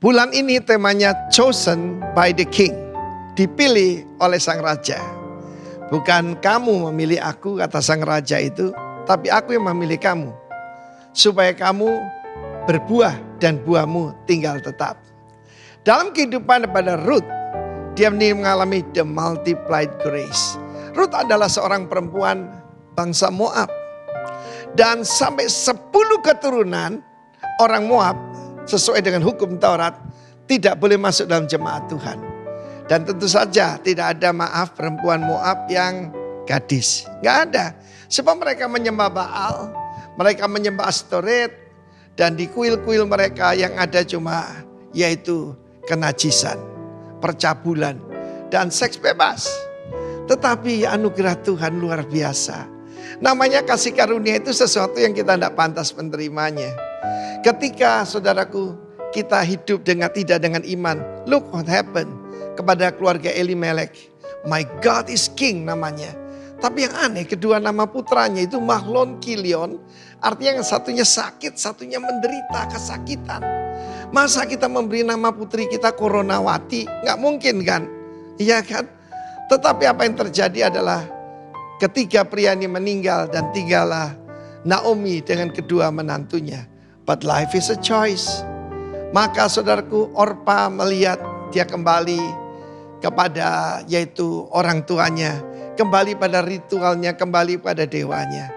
Bulan ini temanya Chosen by the King. Dipilih oleh sang raja. Bukan kamu memilih aku, kata sang raja itu, tapi aku yang memilih kamu. Supaya kamu berbuah dan buahmu tinggal tetap. Dalam kehidupan pada Ruth, dia mengalami the multiplied grace. Ruth adalah seorang perempuan bangsa Moab. Dan sampai 10 keturunan orang Moab sesuai dengan hukum Taurat tidak boleh masuk dalam jemaat Tuhan. Dan tentu saja tidak ada maaf perempuan Moab yang gadis. Gak ada. Sebab mereka menyembah Baal, mereka menyembah Astoret, dan di kuil-kuil mereka yang ada cuma yaitu kenajisan, percabulan, dan seks bebas. Tetapi anugerah Tuhan luar biasa. Namanya kasih karunia itu sesuatu yang kita tidak pantas menerimanya. Ketika saudaraku kita hidup tidak dengan iman. Look what happened kepada keluarga Elimelek. My God is King namanya. Tapi yang aneh kedua nama putranya itu Mahlon Kilion. Artinya yang satunya sakit, satunya menderita kesakitan. Masa kita memberi nama putri kita Koronawati? Gak mungkin kan? Iya kan? Tetapi apa yang terjadi adalah ketika pria ini meninggal dan tinggallah Naomi dengan kedua menantunya. But life is a choice. Maka saudaraku Orpa melihat dia kembali kepada yaitu orang tuanya. Kembali pada ritualnya, kembali pada dewanya.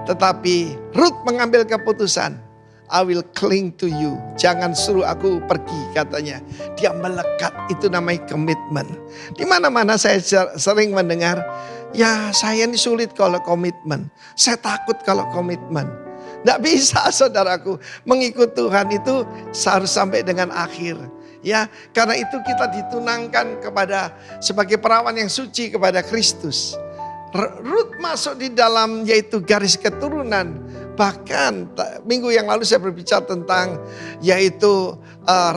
Tetapi Ruth mengambil keputusan. I will cling to you. Jangan suruh aku pergi katanya. Dia melekat, itu namanya komitmen. Di mana-mana saya sering mendengar, ya saya ini sulit kalau komitmen. Saya takut kalau komitmen. Tidak bisa saudaraku, mengikut Tuhan itu harus sampai dengan akhir. Ya, karena itu kita ditunangkan kepada sebagai perawan yang suci kepada Kristus. Ruth masuk di dalam yaitu garis keturunan. Bahkan minggu yang lalu saya berbicara tentang yaitu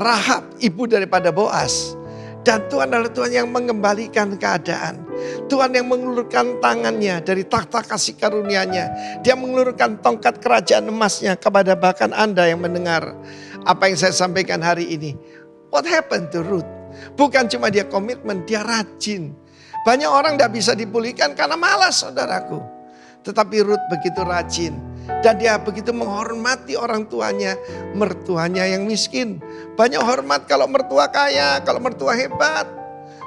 Rahab, ibu daripada Boaz. Dan Tuhan adalah Tuhan yang mengembalikan keadaan. Tuhan yang mengulurkan tangannya dari takhta kasih karunia-Nya. Dia mengulurkan tongkat kerajaan emasnya kepada bahkan Anda yang mendengar apa yang saya sampaikan hari ini. What happened to Ruth? Bukan cuma dia komitmen, dia rajin. Banyak orang tidak bisa dipulihkan karena malas saudaraku. Tetapi Ruth begitu rajin. Dan dia begitu menghormati orang tuanya, mertuanya yang miskin. Banyak hormat kalau mertua kaya, kalau mertua hebat.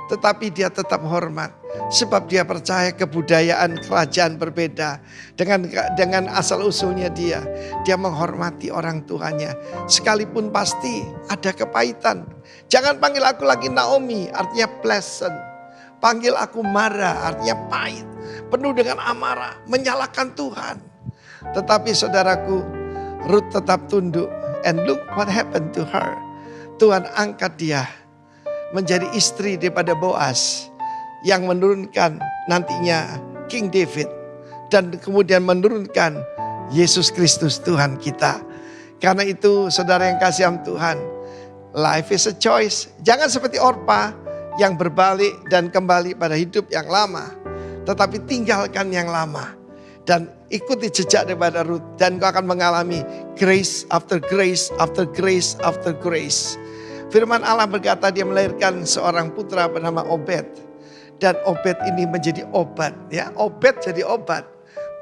Tetapi dia tetap hormat. Sebab dia percaya kebudayaan kerajaan berbeda. Dengan asal usulnya dia. Dia menghormati orang tuanya. Sekalipun pasti ada kepahitan. Jangan panggil aku lagi Naomi, artinya pleasant. Panggil aku Mara, artinya pahit. Penuh dengan amarah, menyalahkan Tuhan. Tetapi saudaraku, Ruth tetap tunduk. And look what happened to her. Tuhan angkat dia menjadi istri daripada Boaz. Yang menurunkan nantinya King David. Dan kemudian menurunkan Yesus Kristus Tuhan kita. Karena itu saudara yang kasih Tuhan. Life is a choice. Jangan seperti Orpa yang berbalik dan kembali pada hidup yang lama. Tetapi tinggalkan yang lama. Dan ikuti jejak daripada Ruth. Dan kau akan mengalami grace after grace after grace after grace. Firman Allah berkata dia melahirkan seorang putra bernama Obed. Dan Obed ini menjadi obat. Ya, Obed jadi obat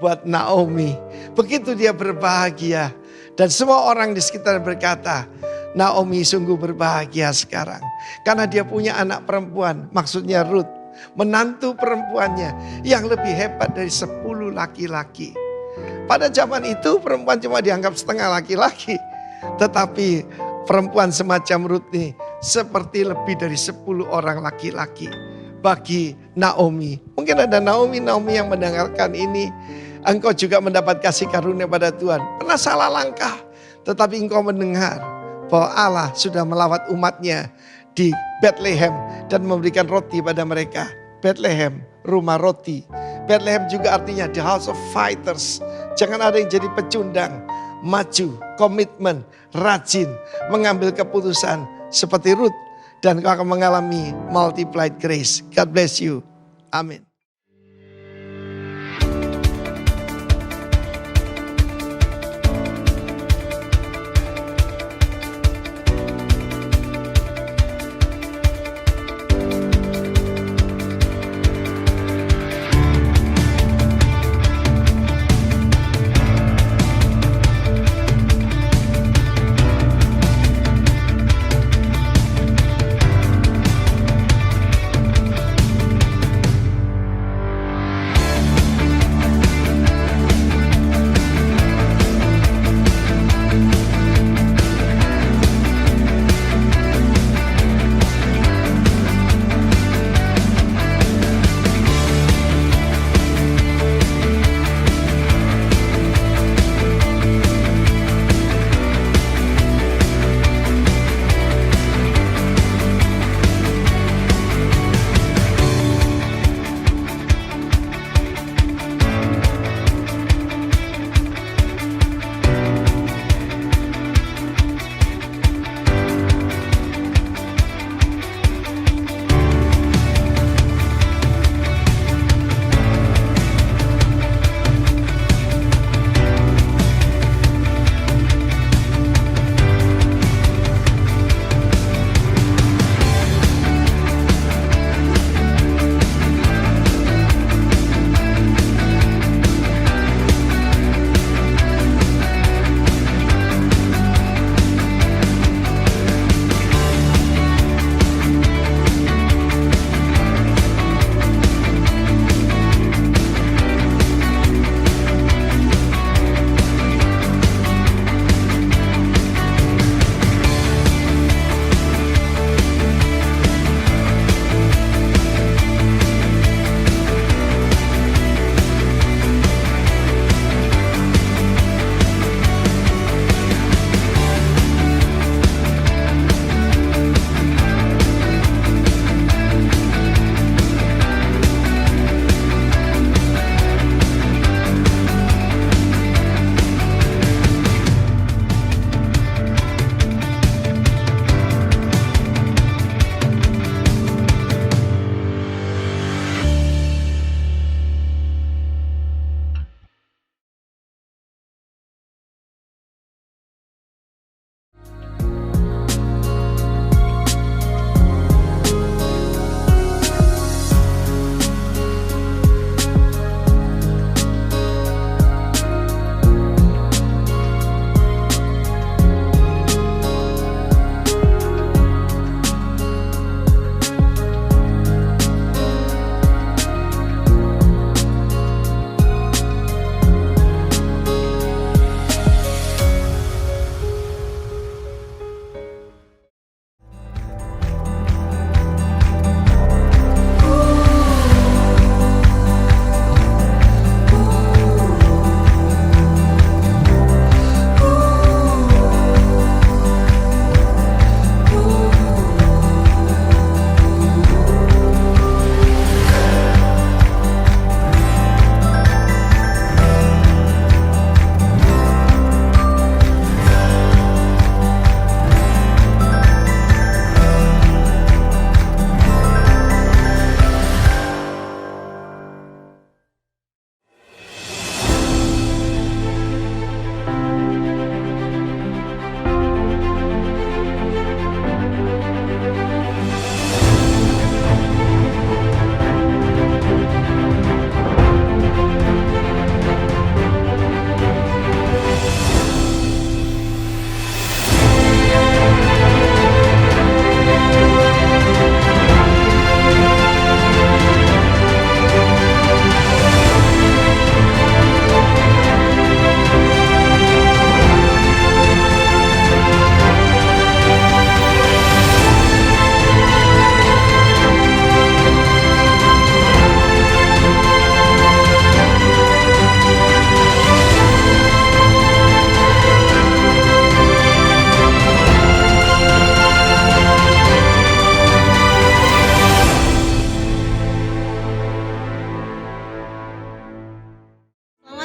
buat Naomi. Begitu dia berbahagia. Dan semua orang di sekitar berkata, Naomi sungguh berbahagia sekarang. Karena dia punya anak perempuan, maksudnya Ruth. Menantu perempuannya yang lebih hebat dari 10 laki-laki. Pada zaman itu perempuan cuma dianggap setengah laki-laki. Tetapi perempuan semacam Ruth ini seperti lebih dari 10 orang laki-laki. Bagi Naomi. Mungkin ada Naomi yang mendengarkan ini. Engkau juga mendapat kasih karunia pada Tuhan. Pernah salah langkah. Tetapi engkau mendengar bahwa Allah sudah melawat umatnya di Bethlehem dan memberikan roti pada mereka. Bethlehem, rumah roti. Bethlehem juga artinya the house of fighters. Jangan ada yang jadi pecundang. Maju, komitmen, rajin, mengambil keputusan seperti Ruth. Dan kau akan mengalami multiplied grace. God bless you. Amin.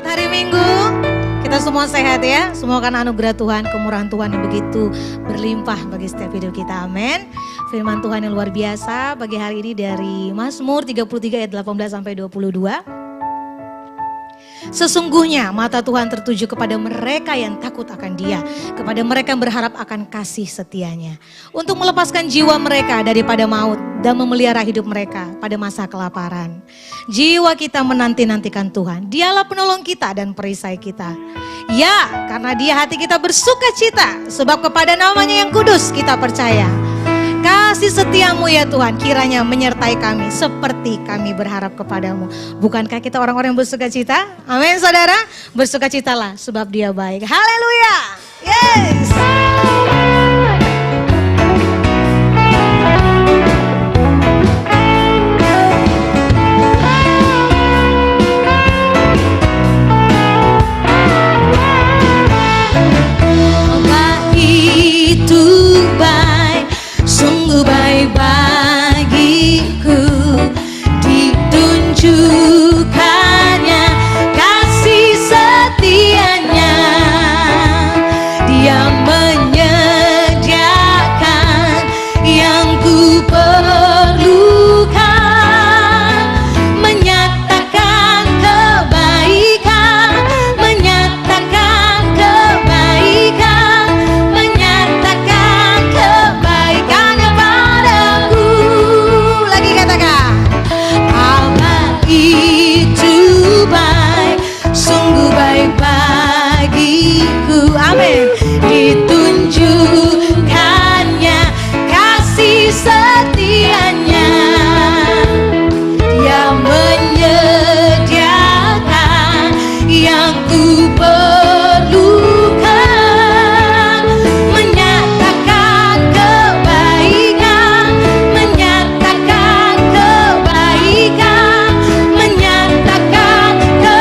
Selamat hari Minggu. Kita semua sehat ya. Semua karena anugerah Tuhan, kemurahan Tuhan yang begitu berlimpah bagi setiap hidup kita. Amin. Firman Tuhan yang luar biasa bagi hari ini dari Mazmur 33 ayat 18 sampai 22. Sesungguhnya mata Tuhan tertuju kepada mereka yang takut akan Dia, kepada mereka yang berharap akan kasih setianya, untuk melepaskan jiwa mereka daripada maut dan memelihara hidup mereka pada masa kelaparan. Jiwa kita menanti-nantikan Tuhan, Dialah penolong kita dan perisai kita. Ya, karena Dia hati kita bersuka cita, sebab kepada namanya yang kudus kita percaya. Kasih setiamu ya Tuhan kiranya menyertai kami seperti kami berharap kepadamu. Bukankah kita orang-orang yang bersuka cita? Amin saudara, bersuka citalah sebab Dia baik. Haleluya. Yes. Sungguh baik bagiku, ditunjukkannya kasih setianya. Dia menyediakan yang ku perlukan, menyatakan kebaikan, menyatakan kebaikan, menyatakan kebaikan. Itu baik, sungguh baik bagiku, amin. Ditunjukkannya kasih setianya. Dia menyediakan yang ku perlukan, menyatakan kebaikan, menyatakan kebaikan, menyatakan kebaikan.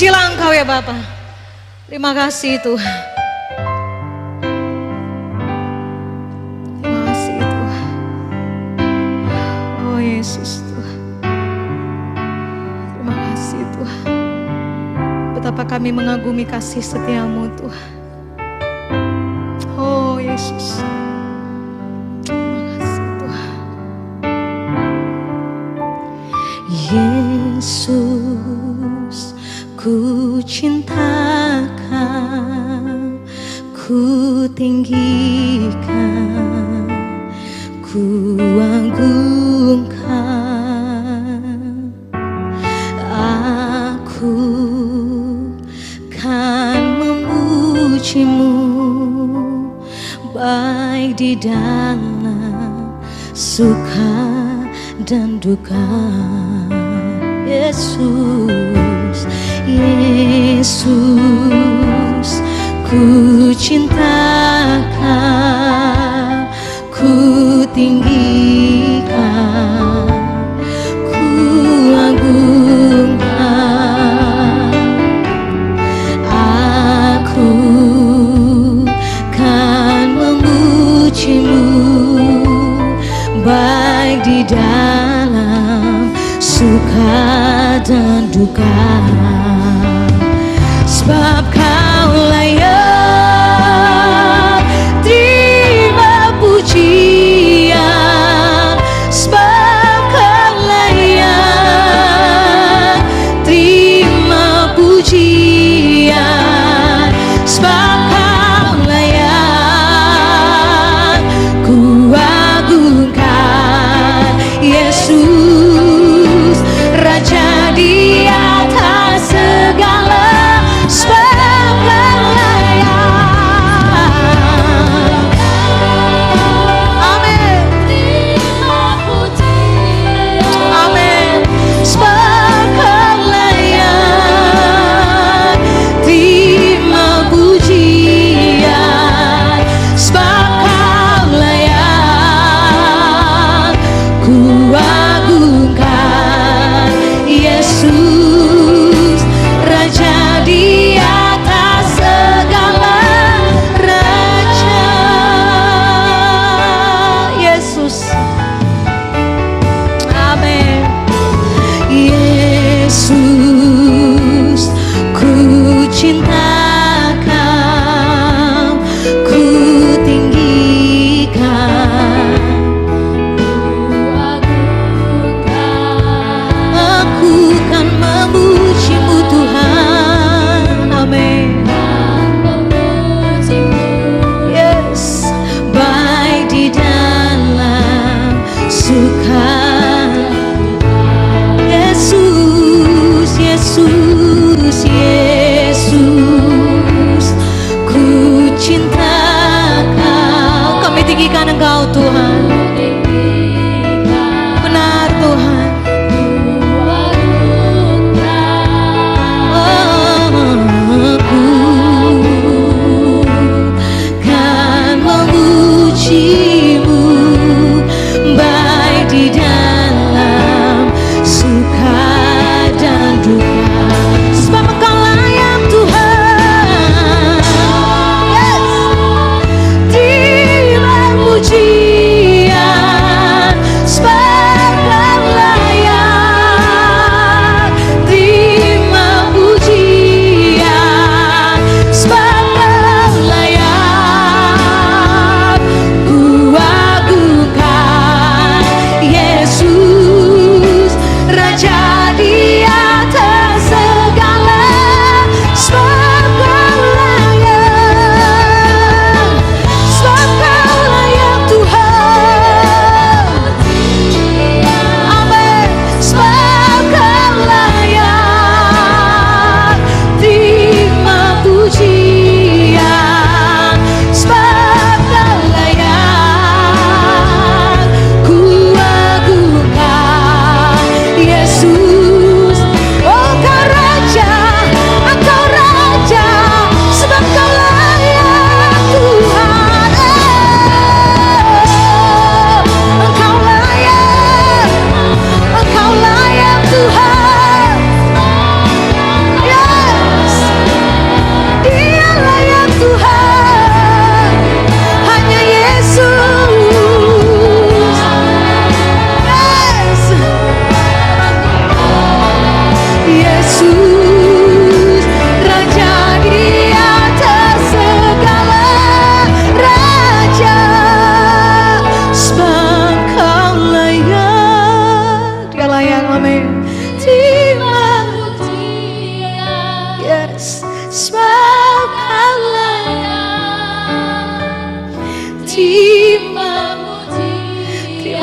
Terpujilah Engkau ya Bapa. Terima kasih Tuhan. Terima kasih Tuhan. Oh Yesus Tuhan. Terima kasih Tuhan. Betapa kami mengagumi kasih setiamu Tuhan. Oh Yesus. Terima kasih Tuhan. Yesus, ku cintakan, ku tinggikan, ku agungkan. Aku kan memujimu baik di dalam suka dan duka. Yesus, Yesus, ku cintakan, ku tinggikan, ku agungkan. Aku kan memujimu baik di dalam suka dan duka, sebab Kau layak terima pujian, sebab Kau layak terima pujian, sebab Kau layak ku agungkan. Yesus, Raja di atas segala, sebab Kau layak. Amin. Amin. Sebab Kau layak terima pujian, sebab Kau layak ku agungkan. Yesus, Raja di atas segala raja. Yesus, amin. Yesus, ku cintakan, ku tinggikan, aku kan memujimu Tuhan. Amin. Yes, baik di dalam suka. Yesus, Yesus, Yesus, ku cintakan. Kami tinggikan Engkau Tuhan. Benar Tuhan. Aku kan memujimu baik di dalam suka dan duka, sebab Engkau layak Tuhan. Yes. Terima pujian.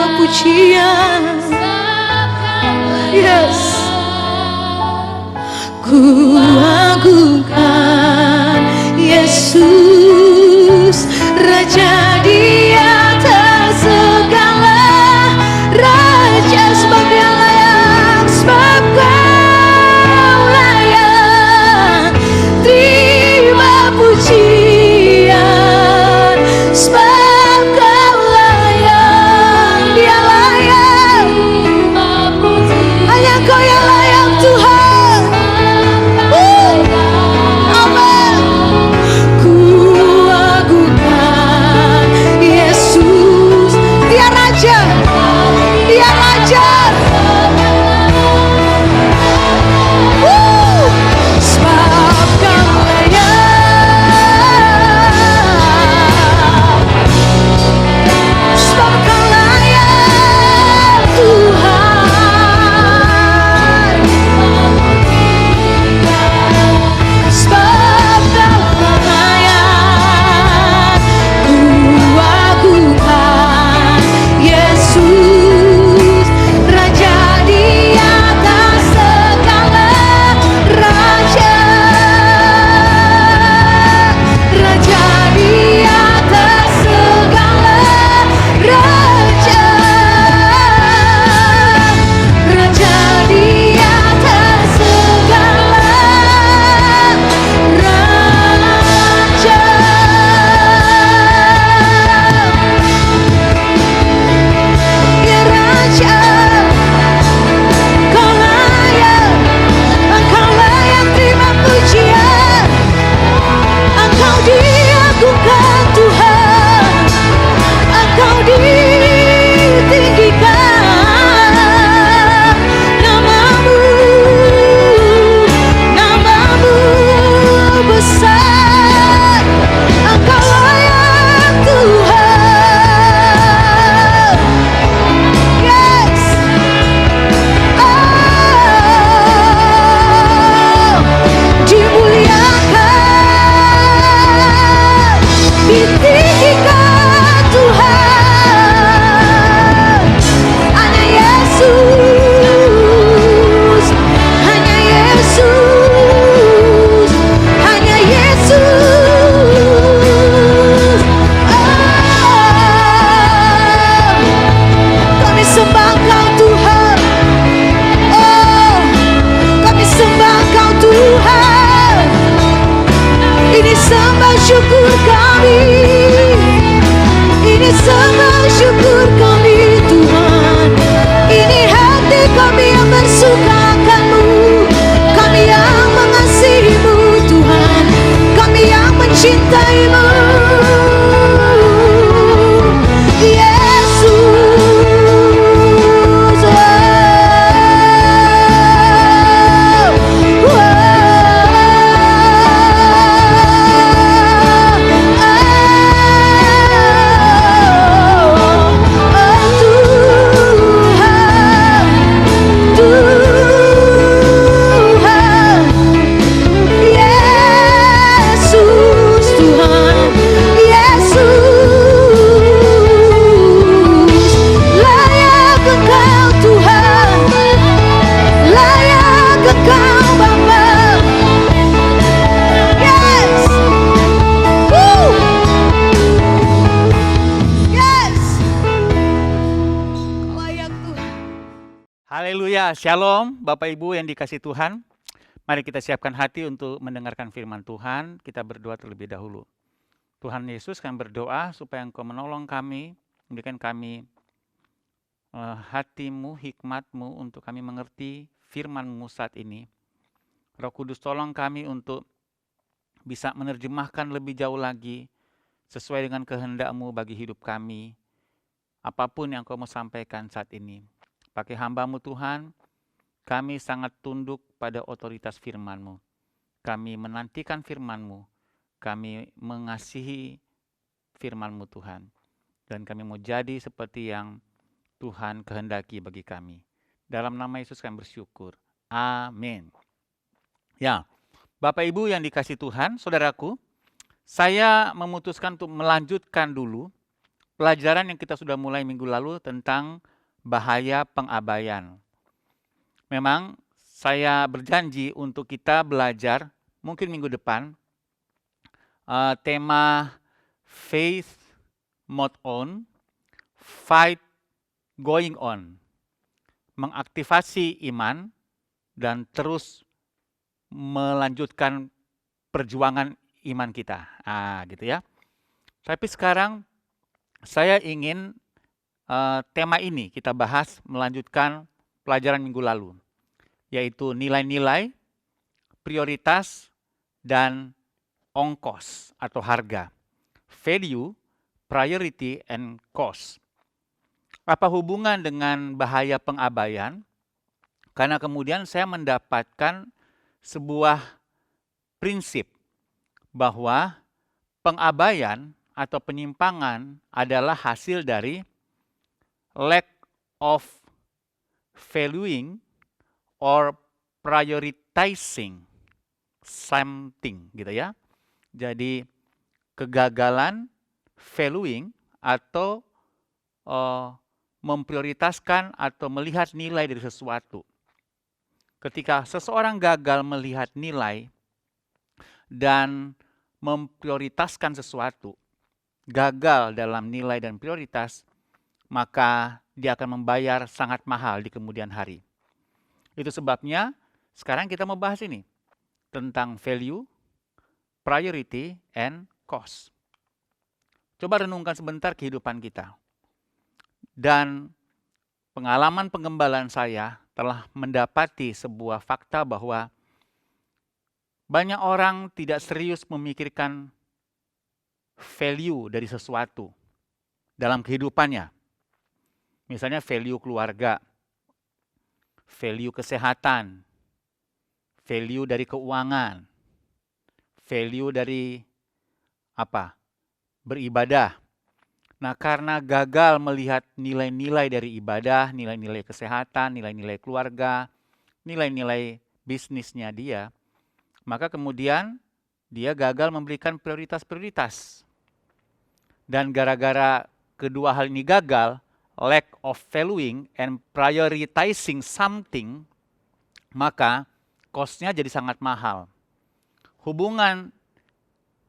terima pujian. Yes. Ku agungkan Yesus, Raja di atas segala raja, sebab Dia layak, sebab Kau layak terima pujian, sebab Kau layak, Dia layak, hanya Kau yang layak Tuhan. Amen. Ku agungkan Yesus, Dia Raja, Dia Raja. Sebab Kau layak, sebab Kau layak Tuhan, sebab Kau layak. Ku agungkan Yesus, Raja di atas segala raja, Raja di atas segala raja, Raja di atas segala raja. Ya Raja, Kau layak, Engkau layak terima pujian, Engkau diagungkan Tuhan, Engkau ditinggikan. Namamu, namamu besar, Engkau layak Tuhan. Yes. Dimuliakan, ditinggikan Tuhan. Hanya Yesus, hanya Yesus, hanya Yesus. Kami sembah Kau Tuhan. Oh, kami sembah Kau Tuhan. Ini sembah syukur kami, ini sembah syukur kami Tuhan. Ini hati kami yang bersuka akan-Mu, kami yang mengasihi-Mu Tuhan, kami yang mencintai-Mu. Yesus, Haleluya, shalom Bapak Ibu yang dikasih Tuhan. Mari kita siapkan hati untuk mendengarkan firman Tuhan. Kita berdoa terlebih dahulu. Tuhan Yesus, kami berdoa supaya Engkau menolong kami, memberikan kami hati-Mu, hikmat-Mu untuk kami mengerti firman-Mu saat ini. Roh Kudus, tolong kami untuk bisa menerjemahkan lebih jauh lagi sesuai dengan kehendak-Mu bagi hidup kami. Apapun yang Kau mau sampaikan saat ini. Pakai hamba-Mu Tuhan, kami sangat tunduk pada otoritas firman-Mu. Kami menantikan firman-Mu, kami mengasihi firman-Mu Tuhan. Dan kami mau jadi seperti yang Tuhan kehendaki bagi kami. Dalam nama Yesus kami bersyukur. Amin. Ya, Bapak Ibu yang dikasih Tuhan, saudaraku, saya memutuskan untuk melanjutkan dulu pelajaran yang kita sudah mulai minggu lalu tentang bahaya pengabaian. Memang saya berjanji untuk kita belajar mungkin minggu depan tema faith mode on, fight going on. Mengaktifasi iman dan terus melanjutkan perjuangan iman kita. Gitu ya. Tapi sekarang saya ingin tema ini kita bahas melanjutkan pelajaran minggu lalu, yaitu nilai-nilai, prioritas, dan ongkos atau harga. Value, priority, and cost. Apa hubungan dengan bahaya pengabaian? Karena kemudian saya mendapatkan sebuah prinsip bahwa pengabaian atau penyimpangan adalah hasil dari lack of valuing or prioritizing something, gitu ya. Jadi kegagalan valuing atau memprioritaskan atau melihat nilai dari sesuatu. Ketika seseorang gagal melihat nilai dan memprioritaskan sesuatu, gagal dalam nilai dan prioritas, maka dia akan membayar sangat mahal di kemudian hari. Itu sebabnya sekarang kita mau bahas ini tentang value, priority, and cost. Coba renungkan sebentar kehidupan kita. Dan pengalaman penggembalaan saya telah mendapati sebuah fakta bahwa banyak orang tidak serius memikirkan value dari sesuatu dalam kehidupannya. Misalnya value keluarga, value kesehatan, value dari keuangan, value dari beribadah. Nah, karena gagal melihat nilai-nilai dari ibadah, nilai-nilai kesehatan, nilai-nilai keluarga, nilai-nilai bisnisnya dia, maka kemudian dia gagal memberikan prioritas-prioritas. Dan gara-gara kedua hal ini gagal, lack of valuing and prioritizing something, maka cost-nya jadi sangat mahal. Hubungan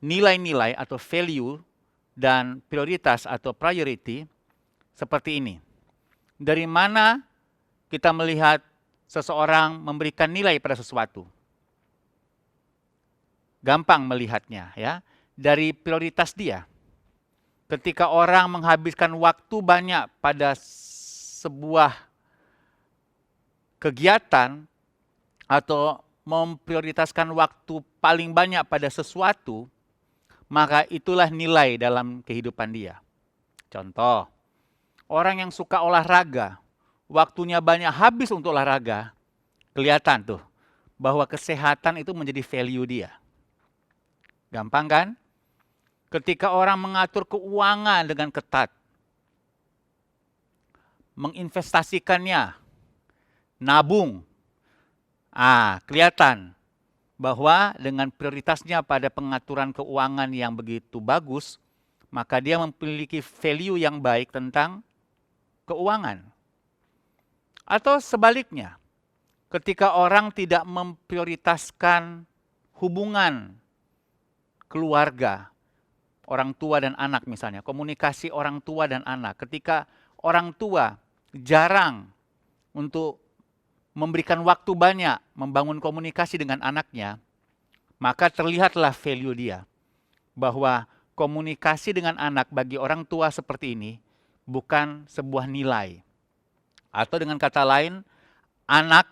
nilai-nilai atau value dan prioritas atau priority seperti ini. Dari mana kita melihat seseorang memberikan nilai pada sesuatu? Gampang melihatnya ya, dari prioritas dia. Ketika orang menghabiskan waktu banyak pada sebuah kegiatan atau memprioritaskan waktu paling banyak pada sesuatu, maka itulah nilai dalam kehidupan dia. Contoh, orang yang suka olahraga, waktunya banyak habis untuk olahraga, kelihatan tuh bahwa kesehatan itu menjadi value dia. Gampang kan? Ketika orang mengatur keuangan dengan ketat, menginvestasikannya, nabung, kelihatan bahwa dengan prioritasnya pada pengaturan keuangan yang begitu bagus, maka dia memiliki value yang baik tentang keuangan. Atau sebaliknya, ketika orang tidak memprioritaskan hubungan keluarga, orang tua dan anak misalnya, komunikasi orang tua dan anak, ketika orang tua jarang untuk memberikan waktu banyak membangun komunikasi dengan anaknya, maka terlihatlah value dia. Bahwa komunikasi dengan anak bagi orang tua seperti ini bukan sebuah nilai. Atau dengan kata lain, anak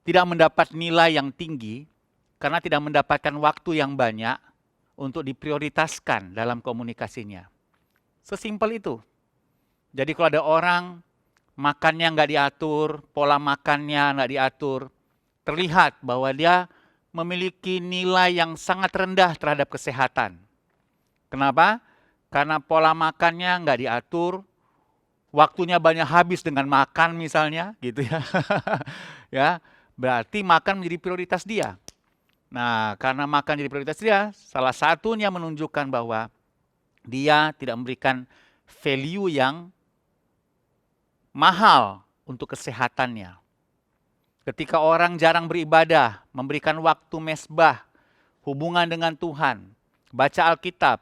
tidak mendapat nilai yang tinggi karena tidak mendapatkan waktu yang banyak untuk diprioritaskan dalam komunikasinya. Sesimpel itu. Jadi kalau ada orang makannya nggak diatur, pola makannya nggak diatur, terlihat bahwa dia memiliki nilai yang sangat rendah terhadap kesehatan. Kenapa? Karena pola makannya nggak diatur, waktunya banyak habis dengan makan misalnya, gitu ya. Ya, berarti makan menjadi prioritas dia. Nah, karena makan jadi prioritas dia, salah satunya menunjukkan bahwa dia tidak memberikan value yang mahal untuk kesehatannya. Ketika orang jarang beribadah, memberikan waktu mesbah, hubungan dengan Tuhan, baca Alkitab,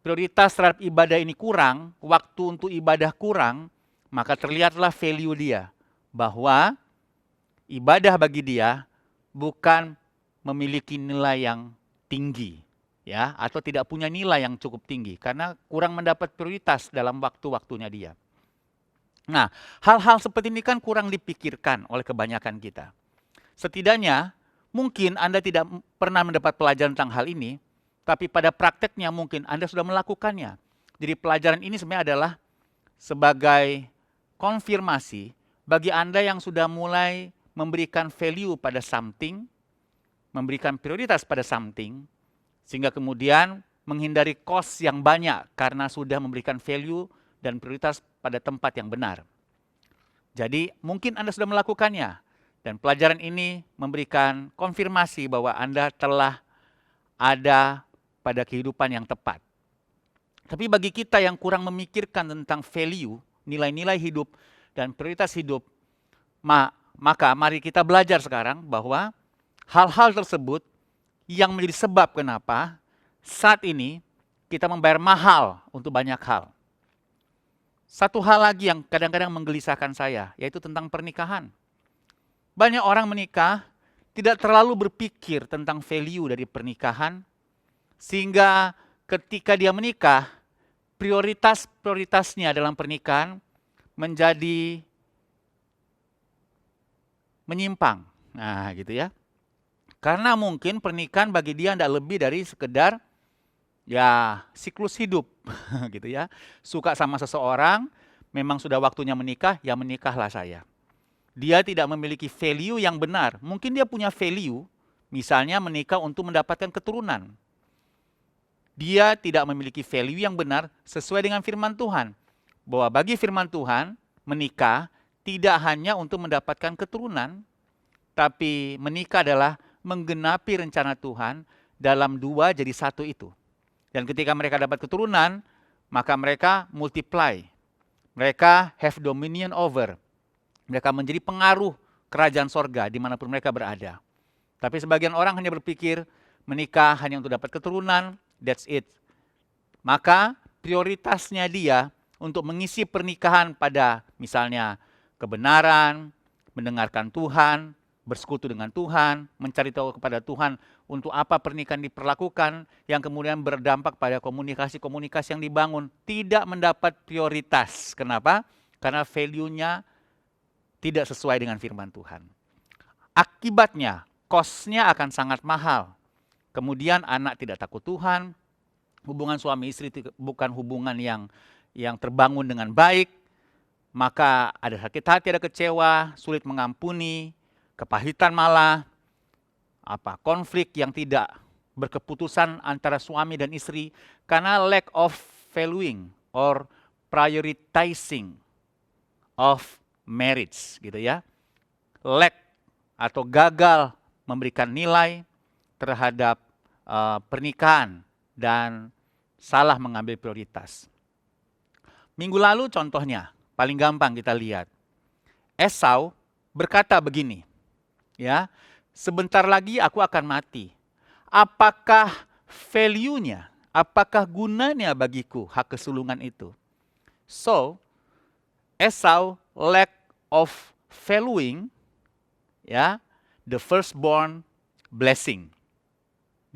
prioritas terhadap ibadah ini kurang, waktu untuk ibadah kurang, maka terlihatlah value dia. Bahwa ibadah bagi dia bukan memiliki nilai yang tinggi, ya, atau tidak punya nilai yang cukup tinggi, karena kurang mendapat prioritas dalam waktu-waktunya dia. Nah, hal-hal seperti ini kan kurang dipikirkan oleh kebanyakan kita. Setidaknya, mungkin Anda tidak pernah mendapat pelajaran tentang hal ini, tapi pada prakteknya mungkin Anda sudah melakukannya. Jadi pelajaran ini sebenarnya adalah sebagai konfirmasi bagi Anda yang sudah mulai memberikan value pada something, memberikan prioritas pada something, sehingga kemudian menghindari cost yang banyak karena sudah memberikan value dan prioritas pada tempat yang benar. Jadi mungkin Anda sudah melakukannya, dan pelajaran ini memberikan konfirmasi bahwa Anda telah ada pada kehidupan yang tepat. Tapi bagi kita yang kurang memikirkan tentang value, nilai-nilai hidup, dan prioritas hidup, maka mari kita belajar sekarang bahwa hal-hal tersebut yang menjadi sebab kenapa saat ini kita membayar mahal untuk banyak hal. Satu hal lagi yang kadang-kadang menggelisahkan saya, yaitu tentang pernikahan. Banyak orang menikah tidak terlalu berpikir tentang value dari pernikahan, sehingga ketika dia menikah, prioritasnya dalam pernikahan menjadi menyimpang. Nah, gitu ya. Karena mungkin pernikahan bagi dia tidak lebih dari sekedar ya siklus hidup gitu ya. Suka sama seseorang, memang sudah waktunya menikah, ya menikahlah saya. Dia tidak memiliki value yang benar. Mungkin dia punya value, misalnya menikah untuk mendapatkan keturunan. Dia tidak memiliki value yang benar sesuai dengan firman Tuhan. Bahwa bagi firman Tuhan, menikah tidak hanya untuk mendapatkan keturunan, tapi menikah adalah menggenapi rencana Tuhan dalam dua jadi satu itu. Dan ketika mereka dapat keturunan, maka mereka multiply. Mereka have dominion over. Mereka menjadi pengaruh kerajaan sorga dimanapun mereka berada. Tapi sebagian orang hanya berpikir menikah hanya untuk dapat keturunan, that's it. Maka prioritasnya dia untuk mengisi pernikahan pada misalnya kebenaran, mendengarkan Tuhan, bersekutu dengan Tuhan, mencari tahu kepada Tuhan untuk apa pernikahan diperlakukan, yang kemudian berdampak pada komunikasi-komunikasi yang dibangun, tidak mendapat prioritas. Kenapa? Karena value-nya tidak sesuai dengan firman Tuhan. Akibatnya, cost-nya akan sangat mahal. Kemudian anak tidak takut Tuhan, hubungan suami istri bukan hubungan yang terbangun dengan baik, maka ada sakit hati, ada kecewa, sulit mengampuni, kepahitan malah, konflik yang tidak berkeputusan antara suami dan istri karena lack of valuing or prioritizing of marriage, gitu ya. Lack atau gagal memberikan nilai terhadap pernikahan dan salah mengambil prioritas. Minggu lalu contohnya, paling gampang kita lihat. Esau berkata begini, ya, sebentar lagi aku akan mati. Apakah value-nya, apakah gunanya bagiku hak kesulungan itu? So, Esau lack of valuing, ya, the firstborn blessing.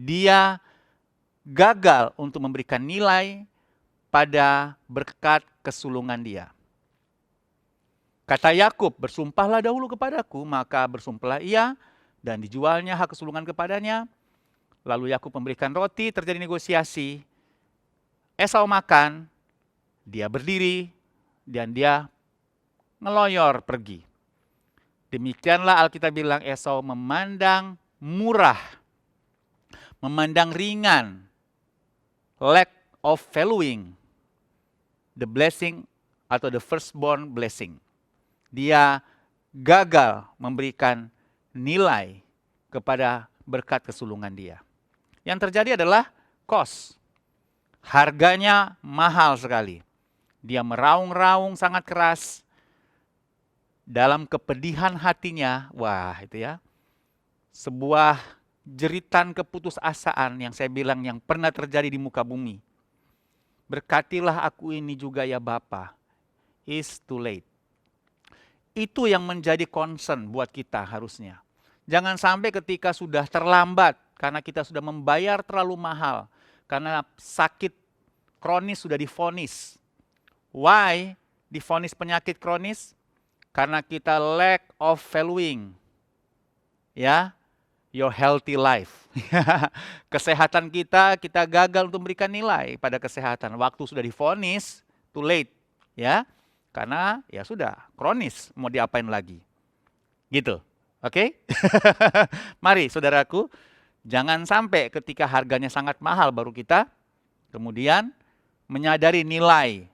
Dia gagal untuk memberikan nilai pada berkat kesulungan dia. Kata Yakub, bersumpahlah dahulu kepadaku, maka bersumpahlah ia, dan dijualnya hak kesulungan kepadanya. Lalu Yakub memberikan roti, terjadi negosiasi. Esau makan, dia berdiri, dan dia ngeloyor pergi. Demikianlah Alkitab bilang Esau memandang murah, memandang ringan, lack of valuing the blessing atau the firstborn blessing. Dia gagal memberikan nilai kepada berkat kesulungan dia. Yang terjadi adalah cost. Harganya mahal sekali. Dia meraung-raung sangat keras. Dalam kepedihan hatinya, wah itu ya, sebuah jeritan keputusasaan yang saya bilang yang pernah terjadi di muka bumi. Berkatilah aku ini juga ya Bapa. It's too late. Itu yang menjadi concern buat kita harusnya. Jangan sampai ketika sudah terlambat, karena kita sudah membayar terlalu mahal, karena sakit kronis sudah divonis. Why divonis penyakit kronis? Karena kita lack of valuing, ya, your healthy life. Kesehatan kita gagal untuk memberikan nilai pada kesehatan. Waktu sudah divonis, too late, ya, karena ya sudah kronis, mau diapain lagi, gitu, oke? Mari saudaraku, jangan sampai ketika harganya sangat mahal baru kita kemudian menyadari nilai.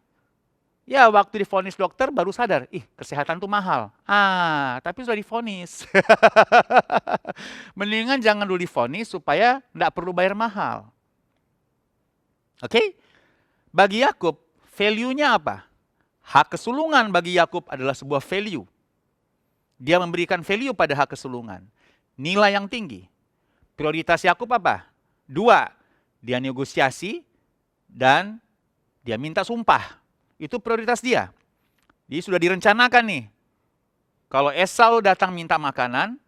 Ya waktu divonis dokter baru sadar, kesehatan tuh mahal. Tapi sudah divonis. Mendingan jangan dulu divonis supaya tidak perlu bayar mahal. Oke? Bagi Yakub, value-nya apa? Hak kesulungan bagi Yakub adalah sebuah value. Dia memberikan value pada hak kesulungan. Nilai yang tinggi. Prioritas Yakub apa? 2, dia negosiasi dan dia minta sumpah. Itu prioritas dia. Dia sudah direncanakan nih. Kalau Esau datang minta makanan,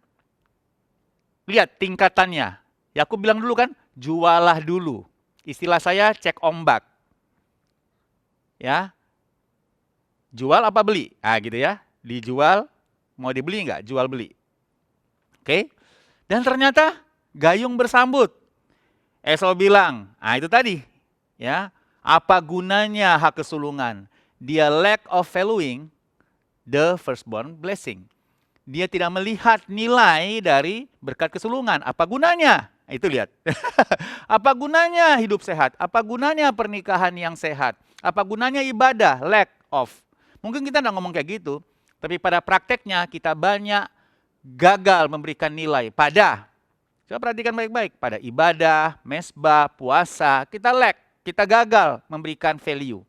lihat tingkatannya. Yakub bilang dulu kan, jualah dulu. Istilah saya cek ombak. Ya. Jual apa beli? Gitu ya. Dijual, mau dibeli enggak? Jual beli. Oke. Dan ternyata gayung bersambut. Esau bilang, itu tadi, ya. Apa gunanya hak kesulungan? Dia lack of valuing the firstborn blessing. Dia tidak melihat nilai dari berkat kesulungan. Apa gunanya? Itu lihat. Apa gunanya hidup sehat? Apa gunanya pernikahan yang sehat? Apa gunanya ibadah? Lack of. Mungkin kita tidak ngomong kayak gitu, tapi pada prakteknya kita banyak gagal memberikan nilai pada, coba perhatikan baik-baik, pada ibadah, mesbah, puasa, kita lack, kita gagal memberikan value.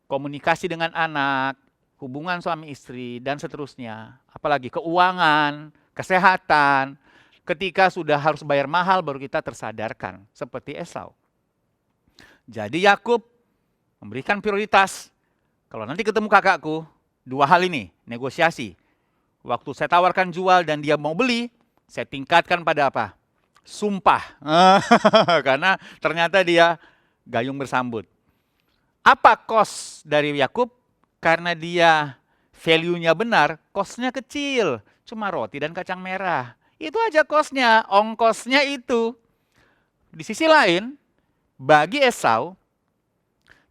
Komunikasi dengan anak, hubungan suami istri, dan seterusnya. Apalagi keuangan, kesehatan. Ketika sudah harus bayar mahal baru kita tersadarkan, seperti Esau. Jadi Yakub memberikan prioritas. Kalau nanti ketemu kakakku, 2 hal ini, negosiasi. Waktu saya tawarkan jual dan dia mau beli, saya tingkatkan pada apa? Sumpah. Karena ternyata dia gayung bersambut. Apa cost dari Yakub? Karena dia value-nya benar, cost-nya kecil. Cuma roti dan kacang merah. Itu aja cost-nya, ongkosnya itu. Di sisi lain, bagi Esau,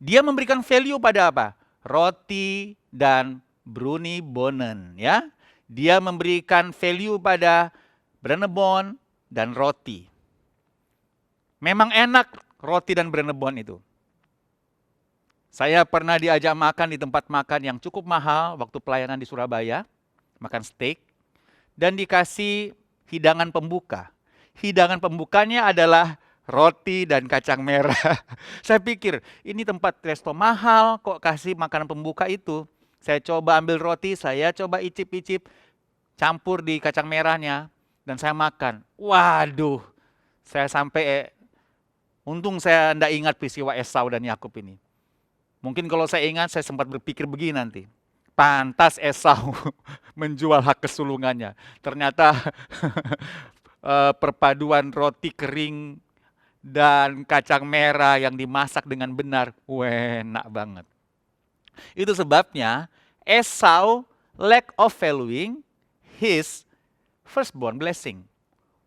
dia memberikan value pada apa? Roti dan bruni bonen, ya. Dia memberikan value pada brenebon dan roti. Memang enak roti dan brenebon itu. Saya pernah diajak makan di tempat makan yang cukup mahal waktu pelayanan di Surabaya, makan steak, dan dikasih hidangan pembuka. Hidangan pembukanya adalah roti dan kacang merah. Saya pikir, ini tempat resto mahal, kok kasih makanan pembuka itu. Saya coba ambil roti, saya coba icip-icip, campur di kacang merahnya, dan saya makan. Waduh, saya sampai, untung saya tidak ingat peristiwa Esau dan Yakub ini. Mungkin kalau saya ingat, saya sempat berpikir begini nanti. Pantas Esau menjual hak kesulungannya. Ternyata perpaduan roti kering dan kacang merah yang dimasak dengan benar, enak banget. Itu sebabnya Esau lack of valuing his firstborn blessing.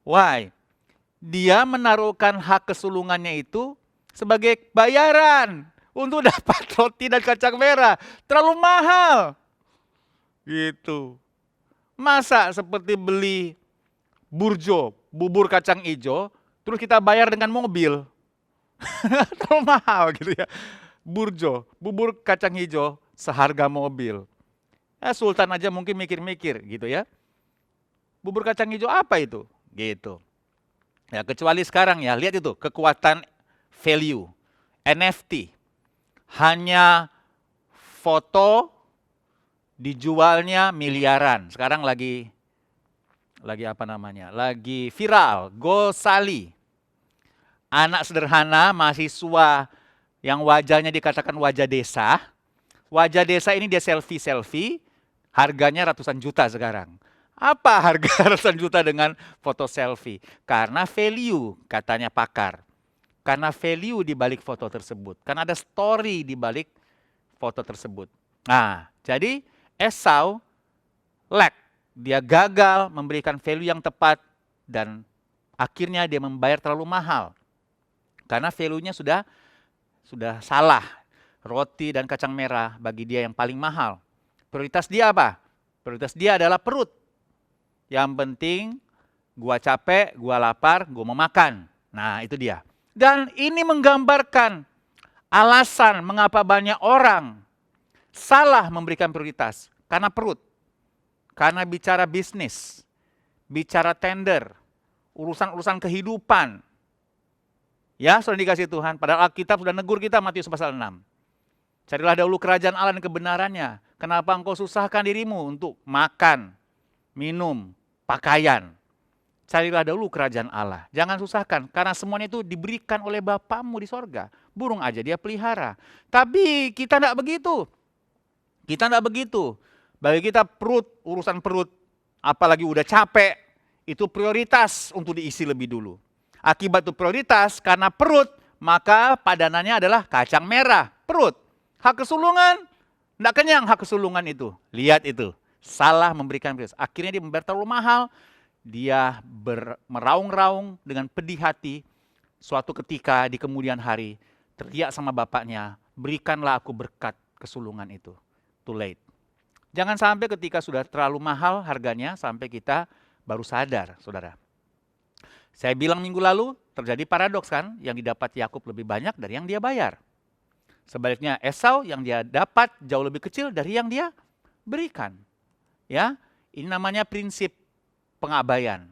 Why? Dia menaruhkan hak kesulungannya itu sebagai bayaran untuk dapat roti dan kacang merah. Terlalu mahal. Gitu. Masa seperti beli burjo, bubur kacang hijau, terus kita bayar dengan mobil. Terlalu mahal gitu ya. Burjo, bubur kacang hijau seharga mobil. Sultan aja mungkin mikir-mikir gitu ya. Bubur kacang hijau apa itu? Gitu. Ya kecuali sekarang ya, lihat itu kekuatan value. NFT. Hanya foto dijualnya miliaran. Sekarang lagi apa namanya? Lagi viral, Gosali. Anak sederhana, mahasiswa yang wajahnya dikatakan wajah desa. Wajah desa ini dia selfie, harganya ratusan juta sekarang. Apa harga ratusan juta dengan foto selfie? Karena value, katanya pakar. Karena value di balik foto tersebut. Karena ada story di balik foto tersebut. Nah, jadi Esau lack. Dia gagal memberikan value yang tepat dan akhirnya dia membayar terlalu mahal. Karena value-nya sudah salah. Roti dan kacang merah bagi dia yang paling mahal. Prioritas dia apa? Prioritas dia adalah perut. Yang penting gua capek, gua lapar, gua mau makan. Nah, itu dia. Dan ini menggambarkan alasan mengapa banyak orang salah memberikan prioritas. Karena perut. Karena bicara bisnis, bicara tender, urusan-urusan kehidupan. Ya, sudah dikasih Tuhan. Padahal Alkitab sudah negur kita Matius pasal 6. Carilah dahulu kerajaan Allah dan kebenarannya. Kenapa engkau susahkan dirimu untuk makan, minum, pakaian? Carilah dahulu kerajaan Allah. Jangan susahkan, karena semuanya itu diberikan oleh Bapamu di sorga. Burung aja dia pelihara. Tapi kita tidak begitu. Kita tidak begitu. Bagi kita perut, urusan perut, apalagi udah capek, itu prioritas untuk diisi lebih dulu. Akibat itu prioritas, karena perut, maka padanannya adalah kacang merah, perut. Hak kesulungan, tidak kenyang hak kesulungan itu. Lihat itu, salah memberikan prioritas. Akhirnya dia membayar terlalu mahal, dia meraung-raung dengan pedih hati. Suatu ketika di kemudian hari, teriak sama bapaknya, berikanlah aku berkat kesulungan itu. Too late. Jangan sampai ketika sudah terlalu mahal harganya, sampai kita baru sadar, saudara. Saya bilang minggu lalu, terjadi paradoks kan, yang didapat Yakub lebih banyak dari yang dia bayar. Sebaliknya Esau yang dia dapat jauh lebih kecil dari yang dia berikan. Ya, ini namanya prinsip pengabaian.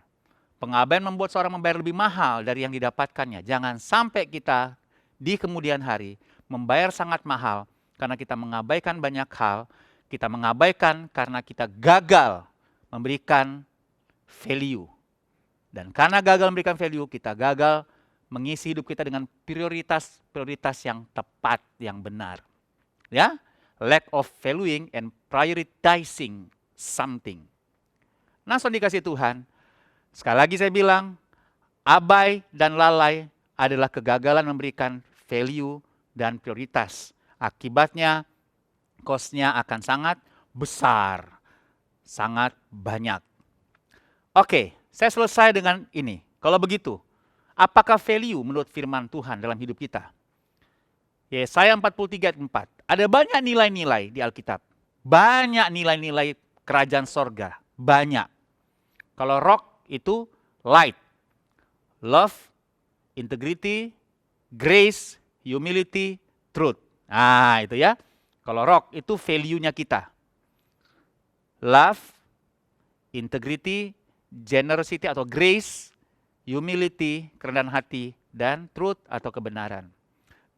Pengabaian membuat seorang membayar lebih mahal dari yang didapatkannya. Jangan sampai kita di kemudian hari membayar sangat mahal karena kita mengabaikan banyak hal. Kita mengabaikan karena kita gagal memberikan value. Dan karena gagal memberikan value, kita gagal mengisi hidup kita dengan prioritas yang tepat, yang benar. Ya, lack of valuing and prioritizing something. Nah, saudara dikasih Tuhan, sekali lagi saya bilang, abai dan lalai adalah kegagalan memberikan value dan prioritas. Akibatnya, cost-nya akan sangat besar, sangat banyak. Oke, saya selesai dengan ini. Kalau begitu, apakah value menurut firman Tuhan dalam hidup kita? Yesaya 43 ayat 4. Ada banyak nilai-nilai di Alkitab. Banyak nilai-nilai kerajaan sorga. Banyak. Kalau rock itu light, love, integrity, grace, humility, truth. Nah, itu ya. Kalau rock itu value-nya kita. Love, integrity, generosity atau grace, humility, kerendahan hati, dan truth atau kebenaran.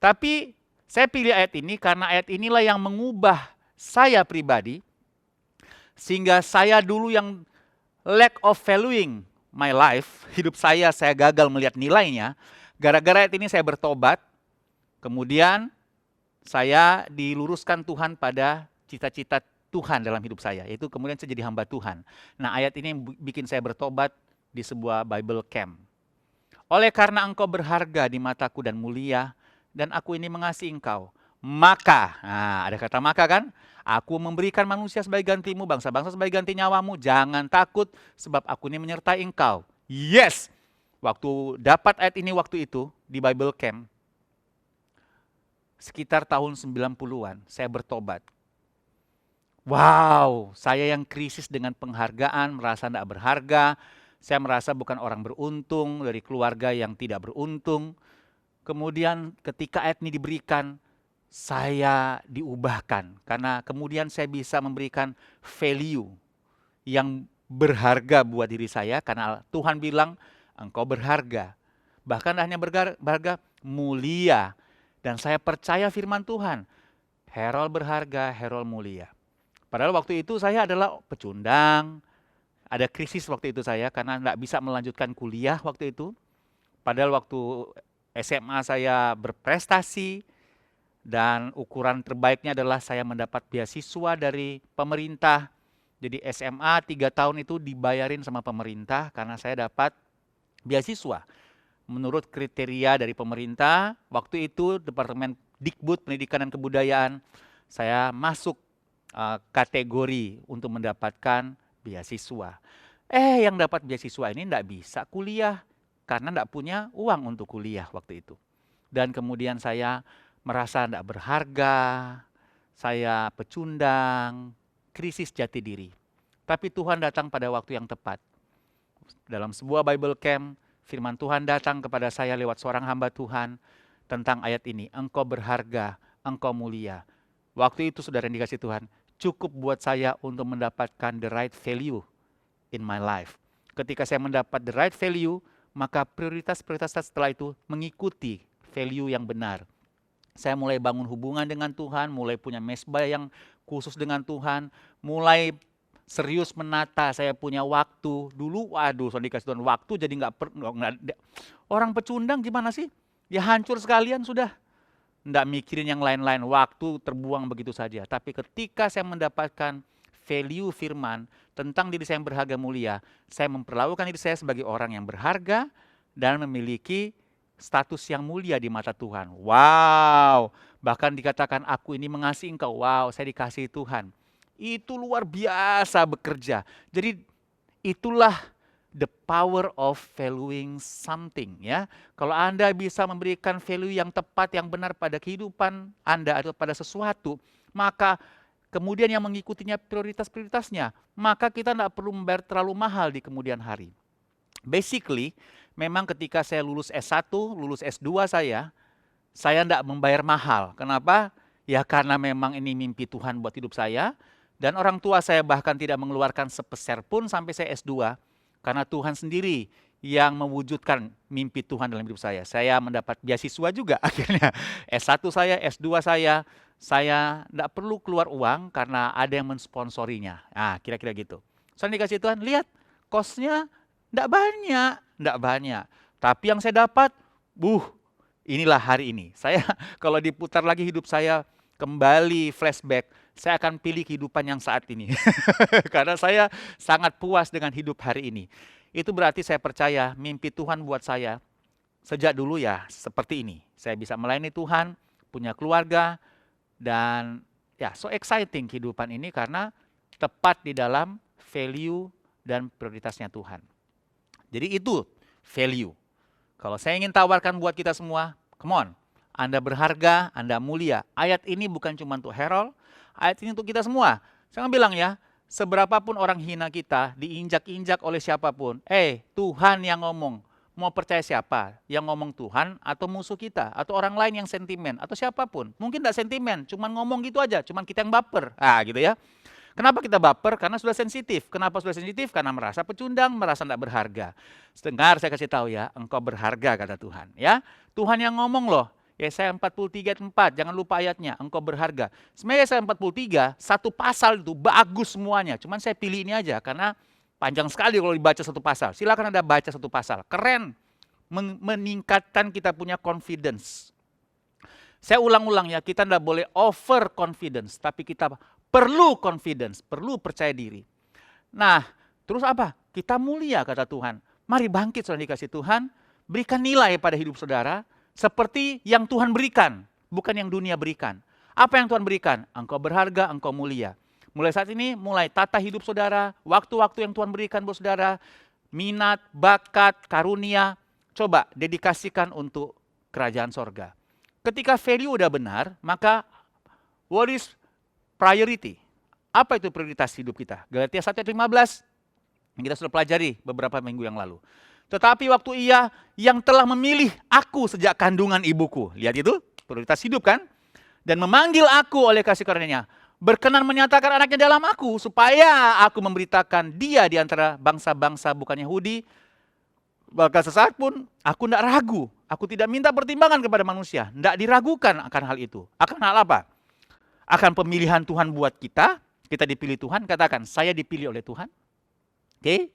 Tapi saya pilih ayat ini karena ayat inilah yang mengubah saya pribadi, sehingga saya dulu yang lack of valuing my life, hidup saya gagal melihat nilainya, gara-gara ayat ini saya bertobat, kemudian saya diluruskan Tuhan pada cita-cita Tuhan dalam hidup saya, yaitu kemudian saya jadi hamba Tuhan. Nah, ayat ini yang bikin saya bertobat di sebuah Bible camp. Oleh karena engkau berharga di mataku dan mulia, dan aku ini mengasihi engkau, maka, nah ada kata maka kan, aku memberikan manusia sebagai gantimu, bangsa-bangsa sebagai ganti nyawamu, jangan takut sebab aku ini menyertai engkau. Yes, waktu dapat ayat ini waktu itu di Bible camp, sekitar tahun 90-an, saya bertobat. Wow, saya yang krisis dengan penghargaan, merasa tidak berharga. Saya merasa bukan orang beruntung, dari keluarga yang tidak beruntung. Kemudian ketika ayat ini diberikan, saya diubahkan. Karena kemudian saya bisa memberikan value yang berharga buat diri saya. Karena Tuhan bilang, engkau berharga. Bahkan hanya berharga, mulia. Dan saya percaya firman Tuhan. Harold berharga, Harold mulia. Padahal waktu itu saya adalah pecundang, ada krisis waktu itu saya karena nggak bisa melanjutkan kuliah waktu itu. Padahal waktu SMA saya berprestasi dan ukuran terbaiknya adalah saya mendapat beasiswa dari pemerintah. Jadi SMA 3 tahun itu dibayarin sama pemerintah karena saya dapat beasiswa. Menurut kriteria dari pemerintah, waktu itu Departemen Dikbud Pendidikan dan Kebudayaan, saya masuk kategori untuk mendapatkan beasiswa. Yang dapat beasiswa ini tidak bisa kuliah karena tidak punya uang untuk kuliah waktu itu. Dan kemudian saya merasa tidak berharga, saya pecundang, krisis jati diri. Tapi Tuhan datang pada waktu yang tepat. Dalam sebuah Bible Camp, firman Tuhan datang kepada saya lewat seorang hamba Tuhan tentang ayat ini. Engkau berharga, engkau mulia. Waktu itu saudara yang dikasih Tuhan, cukup buat saya untuk mendapatkan the right value in my life. Ketika saya mendapat the right value, maka prioritas-prioritas setelah itu mengikuti value yang benar. Saya mulai bangun hubungan dengan Tuhan, mulai punya mesbah yang khusus dengan Tuhan, mulai serius menata, saya punya waktu. Dulu waduh, soal dikasih Tuhan waktu jadi nggak orang pecundang gimana sih? Ya hancur sekalian sudah. Nggak mikirin yang lain-lain, waktu terbuang begitu saja. Tapi ketika saya mendapatkan value firman tentang diri saya yang berharga mulia, saya memperlakukan diri saya sebagai orang yang berharga dan memiliki status yang mulia di mata Tuhan. Wow, bahkan dikatakan aku ini mengasihi engkau. Wow, saya dikasihi Tuhan. Itu luar biasa bekerja. Jadi itulah the power of valuing something ya. Kalau Anda bisa memberikan value yang tepat, yang benar pada kehidupan Anda atau pada sesuatu, maka kemudian yang mengikutinya prioritas-prioritasnya, maka kita tidak perlu membayar terlalu mahal di kemudian hari. Basically, memang ketika saya lulus S1, lulus S2 saya tidak membayar mahal. Kenapa? Ya karena memang ini mimpi Tuhan buat hidup saya. Dan orang tua saya bahkan tidak mengeluarkan sepeser pun sampai saya S2. Karena Tuhan sendiri yang mewujudkan mimpi Tuhan dalam hidup saya. Saya mendapat beasiswa juga akhirnya. S1 saya, S2 saya tidak perlu keluar uang karena ada yang mensponsorinya. Nah, kira-kira gitu. Saya dikasih Tuhan, lihat kosnya tidak banyak. Tapi yang saya dapat, inilah hari ini. Saya kalau diputar lagi hidup saya, kembali flashback, saya akan pilih kehidupan yang saat ini. Karena saya sangat puas dengan hidup hari ini. Itu berarti saya percaya mimpi Tuhan buat saya sejak dulu ya seperti ini. Saya bisa melayani Tuhan, punya keluarga, dan ya so exciting kehidupan ini karena tepat di dalam value dan prioritasnya Tuhan. Jadi itu value. Kalau saya ingin tawarkan buat kita semua, come on. Anda berharga, Anda mulia. Ayat ini bukan cuma untuk Harold, ayat ini untuk kita semua. Saya bilang ya, seberapapun orang hina kita, diinjak-injak oleh siapapun, Tuhan yang ngomong. Mau percaya siapa? Yang ngomong Tuhan atau musuh kita? Atau orang lain yang sentimen? Atau siapapun? Mungkin tidak sentimen, cuma ngomong gitu aja, cuma kita yang baper. Gitu ya. Kenapa kita baper? Karena sudah sensitif. Kenapa sudah sensitif? Karena merasa pecundang, merasa tidak berharga. Dengar saya kasih tahu ya, engkau berharga kata Tuhan. Ya, Tuhan yang ngomong loh. Yesaya 43 ayat 4, jangan lupa ayatnya, engkau berharga. Sebenarnya Yesaya 43, satu pasal itu bagus semuanya. Cuman saya pilih ini aja karena panjang sekali kalau dibaca satu pasal. Silakan Anda baca satu pasal. Keren. Meningkatkan kita punya confidence. Saya ulang-ulang ya, kita tidak boleh over confidence, tapi kita perlu confidence, perlu percaya diri. Nah, terus apa? Kita mulia kata Tuhan. Mari bangkit saudara dikasih Tuhan, berikan nilai pada hidup saudara seperti yang Tuhan berikan, bukan yang dunia berikan. Apa yang Tuhan berikan? Engkau berharga, engkau mulia. Mulai saat ini, mulai tata hidup saudara, waktu-waktu yang Tuhan berikan buat saudara, minat, bakat, karunia, coba dedikasikan untuk kerajaan sorga. Ketika value udah benar, maka what is priority? Apa itu prioritas hidup kita? Galatia 1 ayat 15, yang kita sudah pelajari beberapa minggu yang lalu. Tetapi waktu Ia yang telah memilih aku sejak kandungan ibuku. Lihat itu, prioritas hidup kan? Dan memanggil aku oleh kasih karunia-Nya, berkenan menyatakan anaknya dalam aku, supaya aku memberitakan dia di antara bangsa-bangsa bukan Yahudi. Bahkan sesaat pun aku tidak ragu. Aku tidak minta pertimbangan kepada manusia. Tidak diragukan akan hal itu. Akan hal apa? akan pemilihan Tuhan buat kita. Kita dipilih Tuhan, katakan saya dipilih oleh Tuhan. Oke.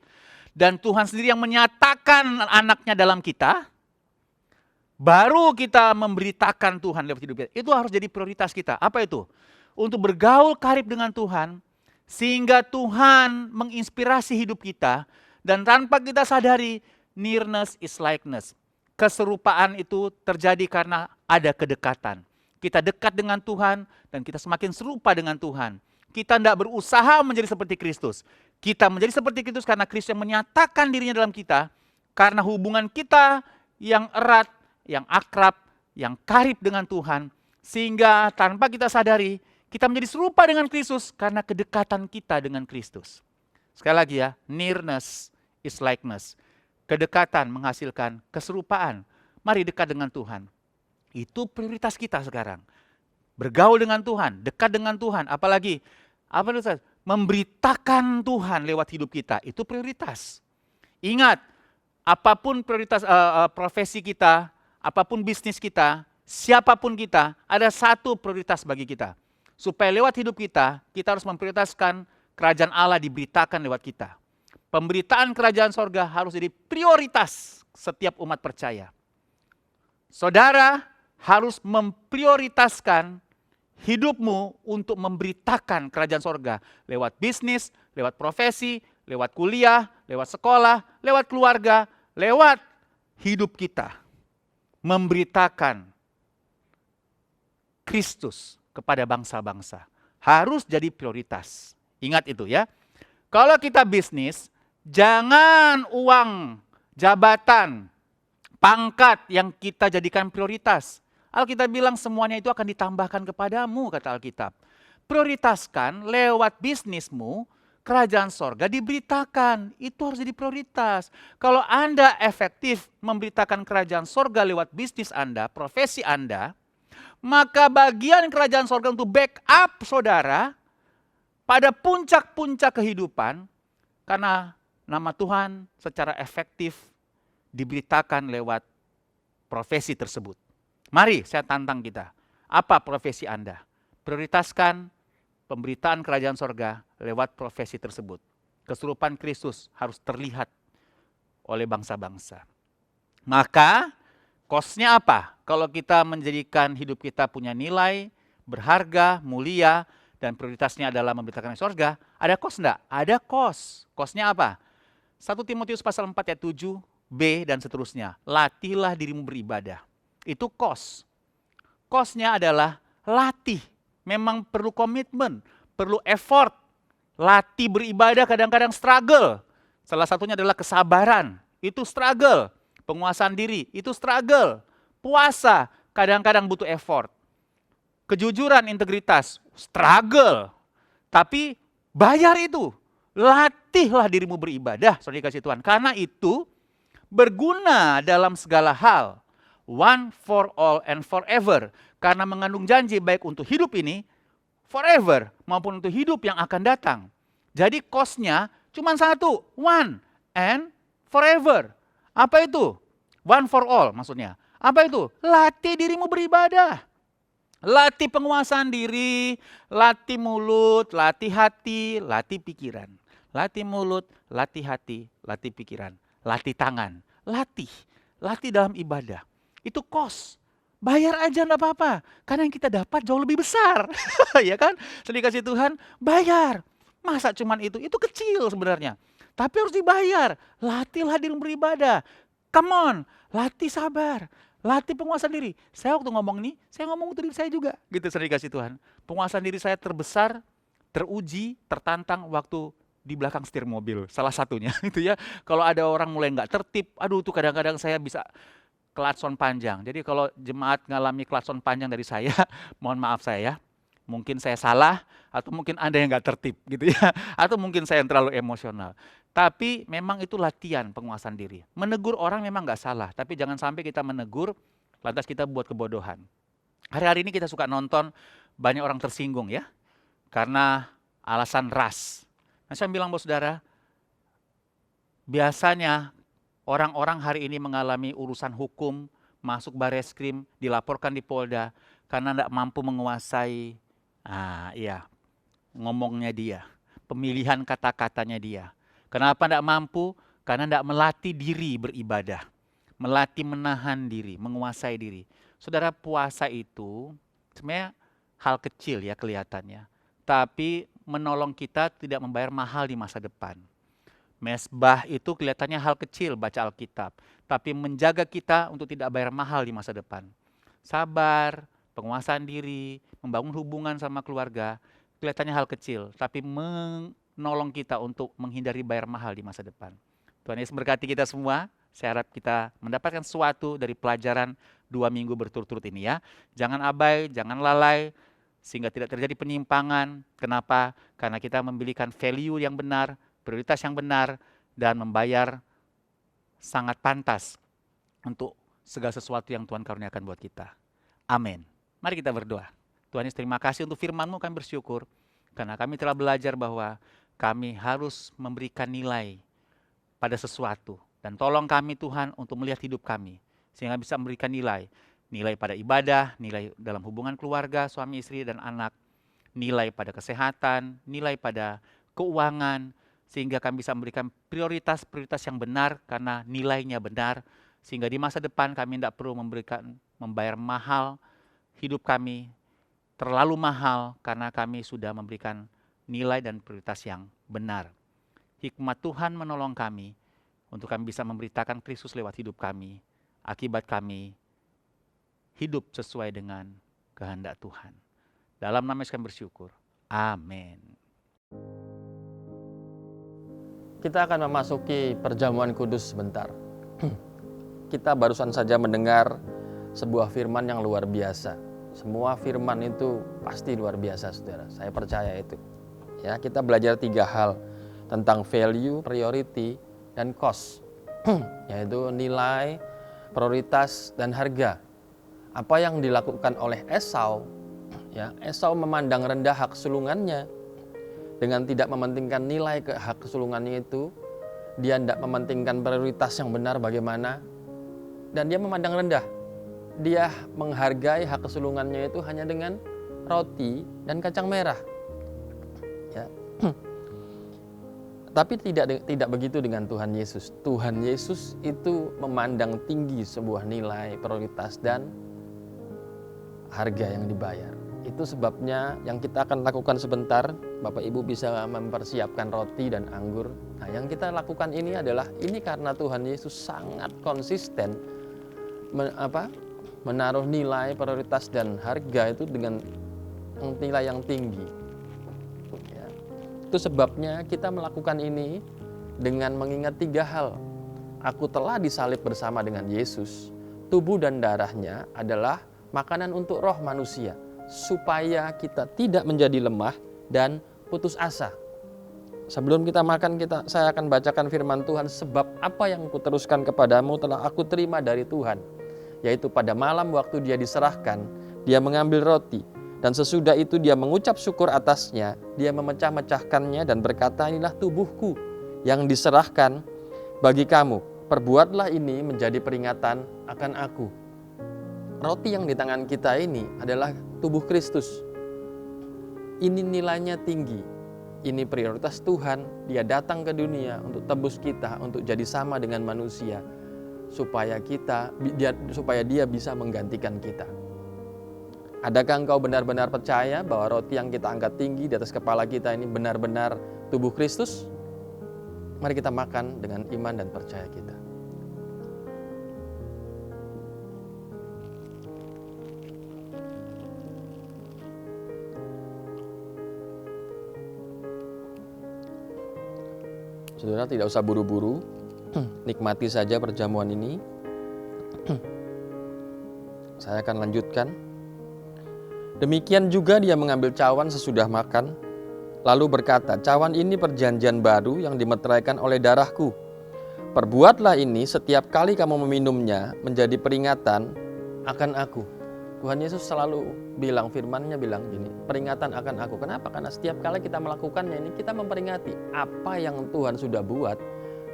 Dan Tuhan sendiri yang menyatakan anaknya dalam kita. Baru kita memberitakan Tuhan lewat hidup kita. Itu harus jadi prioritas kita. Apa itu? Untuk bergaul karib dengan Tuhan. Sehingga Tuhan menginspirasi hidup kita. Dan tanpa kita sadari, nearness is likeness. Keserupaan itu terjadi karena ada kedekatan. Kita dekat dengan Tuhan dan kita semakin serupa dengan Tuhan. Kita tidak berusaha menjadi seperti Kristus. Kita menjadi seperti Kristus karena Kristus yang menyatakan dirinya dalam kita. Karena hubungan kita yang erat, yang akrab, yang karib dengan Tuhan. Sehingga tanpa kita sadari, kita menjadi serupa dengan Kristus karena kedekatan kita dengan Kristus. Sekali lagi ya, nearness is likeness. Kedekatan menghasilkan keserupaan. Mari dekat dengan Tuhan. Itu prioritas kita sekarang. Bergaul dengan Tuhan, dekat dengan Tuhan. Apalagi, memberitakan Tuhan lewat hidup kita. Itu prioritas. Ingat, apapun prioritas profesi kita, apapun bisnis kita, siapapun kita, ada satu prioritas bagi kita. Supaya lewat hidup kita harus memprioritaskan kerajaan Allah diberitakan lewat kita. Pemberitaan kerajaan sorga harus jadi prioritas setiap umat percaya. Saudara harus memprioritaskan hidupmu untuk memberitakan kerajaan sorga. Lewat bisnis, lewat profesi, lewat kuliah, lewat sekolah, lewat keluarga, lewat hidup kita. Memberitakan Kristus kepada bangsa-bangsa. Harus jadi prioritas. Ingat itu ya. Kalau kita bisnis, jangan uang, jabatan, pangkat yang kita jadikan prioritas. Alkitab bilang semuanya itu akan ditambahkan kepadamu, kata Alkitab. Prioritaskan lewat bisnismu, kerajaan sorga diberitakan. Itu harus jadi prioritas. Kalau Anda efektif memberitakan kerajaan sorga lewat bisnis Anda, profesi Anda, maka bagian kerajaan sorga untuk backup saudara pada puncak-puncak kehidupan, karena nama Tuhan secara efektif diberitakan lewat profesi tersebut. Mari saya tantang kita. Apa profesi Anda? Prioritaskan pemberitaan kerajaan sorga lewat profesi tersebut. Keserupaan Kristus harus terlihat oleh bangsa-bangsa. Maka cost-nya apa? Kalau kita menjadikan hidup kita punya nilai, berharga, mulia, dan prioritasnya adalah memberitakan sorga, ada cost enggak? Ada cost. Cost-nya apa? 1 Timotius pasal 4 ayat 7, B dan seterusnya. Latihlah dirimu beribadah. Itu cost. Cost-nya adalah latih. Memang perlu komitmen, perlu effort. Latih beribadah kadang-kadang struggle. Salah satunya adalah kesabaran. Itu struggle. Penguasaan diri, itu struggle. Puasa, kadang-kadang butuh effort. Kejujuran, integritas, struggle. Tapi bayar itu. Latihlah dirimu beribadah, saudara kasih Tuhan. Karena itu berguna dalam segala hal. One for all and forever. Karena mengandung janji baik untuk hidup ini, forever, maupun untuk hidup yang akan datang. Jadi cost-nya cuma satu, one and forever. Apa itu? One for all maksudnya. Apa itu? Latih dirimu beribadah. Latih penguasaan diri, latih mulut, latih hati, latih pikiran. Latih mulut, latih hati, latih pikiran. Latih tangan, latih dalam ibadah. Itu cost. Bayar aja enggak apa-apa. Karena yang kita dapat jauh lebih besar. Ya kan? Sedih kasih Tuhan, bayar. Masa cuman itu? Itu kecil sebenarnya. Tapi harus dibayar. Latihlah dirimu beribadah. Come on, latih sabar. Latih penguasaan diri. Saya waktu ngomong ini, saya ngomong untuk diri saya juga. Gitu sering dikasih Tuhan. Penguasaan diri saya terbesar, teruji, tertantang waktu di belakang setir mobil. Salah satunya itu ya. Kalau ada orang mulai nggak tertib, aduh tuh kadang-kadang saya bisa klakson panjang. Jadi kalau jemaat ngalami klakson panjang dari saya, mohon maaf saya. Mungkin saya salah, atau mungkin Anda yang nggak tertib gitu ya. Atau mungkin saya yang terlalu emosional. Tapi memang itu latihan penguasaan diri. Menegur orang memang nggak salah, tapi jangan sampai kita menegur, lantas kita buat kebodohan. Hari-hari ini kita suka nonton, banyak orang tersinggung ya, karena alasan ras. Nah saya bilang buat saudara, biasanya orang-orang hari ini mengalami urusan hukum, masuk bareskrim, dilaporkan di Polda, karena tidak mampu menguasai Iya, ngomongnya dia, pemilihan kata-katanya dia. Kenapa tidak mampu? Karena tidak melatih diri beribadah, melatih menahan diri, menguasai diri. Saudara, puasa itu sebenarnya hal kecil ya kelihatannya, tapi menolong kita tidak membayar mahal di masa depan. Mesbah itu kelihatannya hal kecil, baca Alkitab, tapi menjaga kita untuk tidak bayar mahal di masa depan. Sabar, penguasaan diri, membangun hubungan sama keluarga, kelihatannya hal kecil, tapi menolong kita untuk menghindari bayar mahal di masa depan. Tuhan Yesus berkati kita semua. Saya harap kita mendapatkan sesuatu dari pelajaran 2 minggu berturut-turut ini ya. Jangan abai, jangan lalai, sehingga tidak terjadi penyimpangan. Kenapa? Karena kita memiliki value yang benar, prioritas yang benar, dan membayar sangat pantas untuk segala sesuatu yang Tuhan karuniakan buat kita. Amin. Mari kita berdoa. Tuhan Yesus, terima kasih untuk firman-Mu, kami bersyukur karena kami telah belajar bahwa kami harus memberikan nilai pada sesuatu. Dan tolong kami Tuhan untuk melihat hidup kami sehingga bisa memberikan nilai pada ibadah, nilai dalam hubungan keluarga, suami istri dan anak, nilai pada kesehatan, nilai pada keuangan, sehingga kami bisa memberikan prioritas-prioritas yang benar karena nilainya benar, sehingga di masa depan kami tidak perlu membayar mahal hidup kami, terlalu mahal karena kami sudah memberikan nilai dan prioritas yang benar. Hikmat Tuhan menolong kami untuk kami bisa memberitakan Kristus lewat hidup kami, akibat kami hidup sesuai dengan kehendak Tuhan. Dalam nama Yesus kami bersyukur. Amin. Kita akan memasuki perjamuan kudus sebentar. Kita barusan saja mendengar sebuah firman yang luar biasa. Semua firman itu pasti luar biasa, saudara. Saya percaya itu. Ya, kita belajar 3 hal tentang value, priority, dan cost, yaitu nilai, prioritas, dan harga. Apa yang dilakukan oleh Esau, ya, Esau memandang rendah hak sulungannya dengan tidak mementingkan nilai ke hak sulungannya itu. Dia tidak mementingkan prioritas yang benar bagaimana, dan dia memandang rendah. Dia menghargai hak kesulungannya itu hanya dengan roti dan kacang merah. Ya. Tapi tidak begitu dengan Tuhan Yesus. Tuhan Yesus itu memandang tinggi sebuah nilai, prioritas, dan harga yang dibayar. Itu sebabnya yang kita akan lakukan sebentar, Bapak Ibu bisa mempersiapkan roti dan anggur. Nah, yang kita lakukan ini adalah karena Tuhan Yesus sangat konsisten menaruh nilai, prioritas, dan harga itu dengan nilai yang tinggi. Ya. Itu sebabnya kita melakukan ini dengan mengingat 3 hal. Aku telah disalib bersama dengan Yesus. Tubuh dan darahnya adalah makanan untuk roh manusia, supaya kita tidak menjadi lemah dan putus asa. Sebelum kita makan, saya akan bacakan firman Tuhan. Sebab apa yang kuteruskan kepadamu telah aku terima dari Tuhan, yaitu pada malam waktu dia diserahkan, dia mengambil roti, dan sesudah itu dia mengucap syukur atasnya, dia memecah-mecahkannya dan berkata, inilah tubuhku yang diserahkan bagi kamu. Perbuatlah ini menjadi peringatan akan aku. Roti yang di tangan kita ini adalah tubuh Kristus. Ini nilainya tinggi. Ini prioritas Tuhan. Dia datang ke dunia untuk tebus kita, untuk jadi sama dengan manusia, supaya dia bisa menggantikan kita. Adakah engkau benar-benar percaya bahwa roti yang kita angkat tinggi di atas kepala kita ini benar-benar tubuh Kristus? Mari kita makan dengan iman dan percaya kita. Saudara, tidak usah buru-buru, nikmati saja perjamuan ini. Saya akan lanjutkan. Demikian juga dia mengambil cawan sesudah makan, lalu berkata, cawan ini perjanjian baru yang dimeteraikan oleh darahku. Perbuatlah ini setiap kali kamu meminumnya menjadi peringatan akan aku. Tuhan Yesus selalu bilang, firman-Nya bilang gini, peringatan akan aku. Kenapa? Karena setiap kali kita melakukannya ini, kita memperingati apa yang Tuhan sudah buat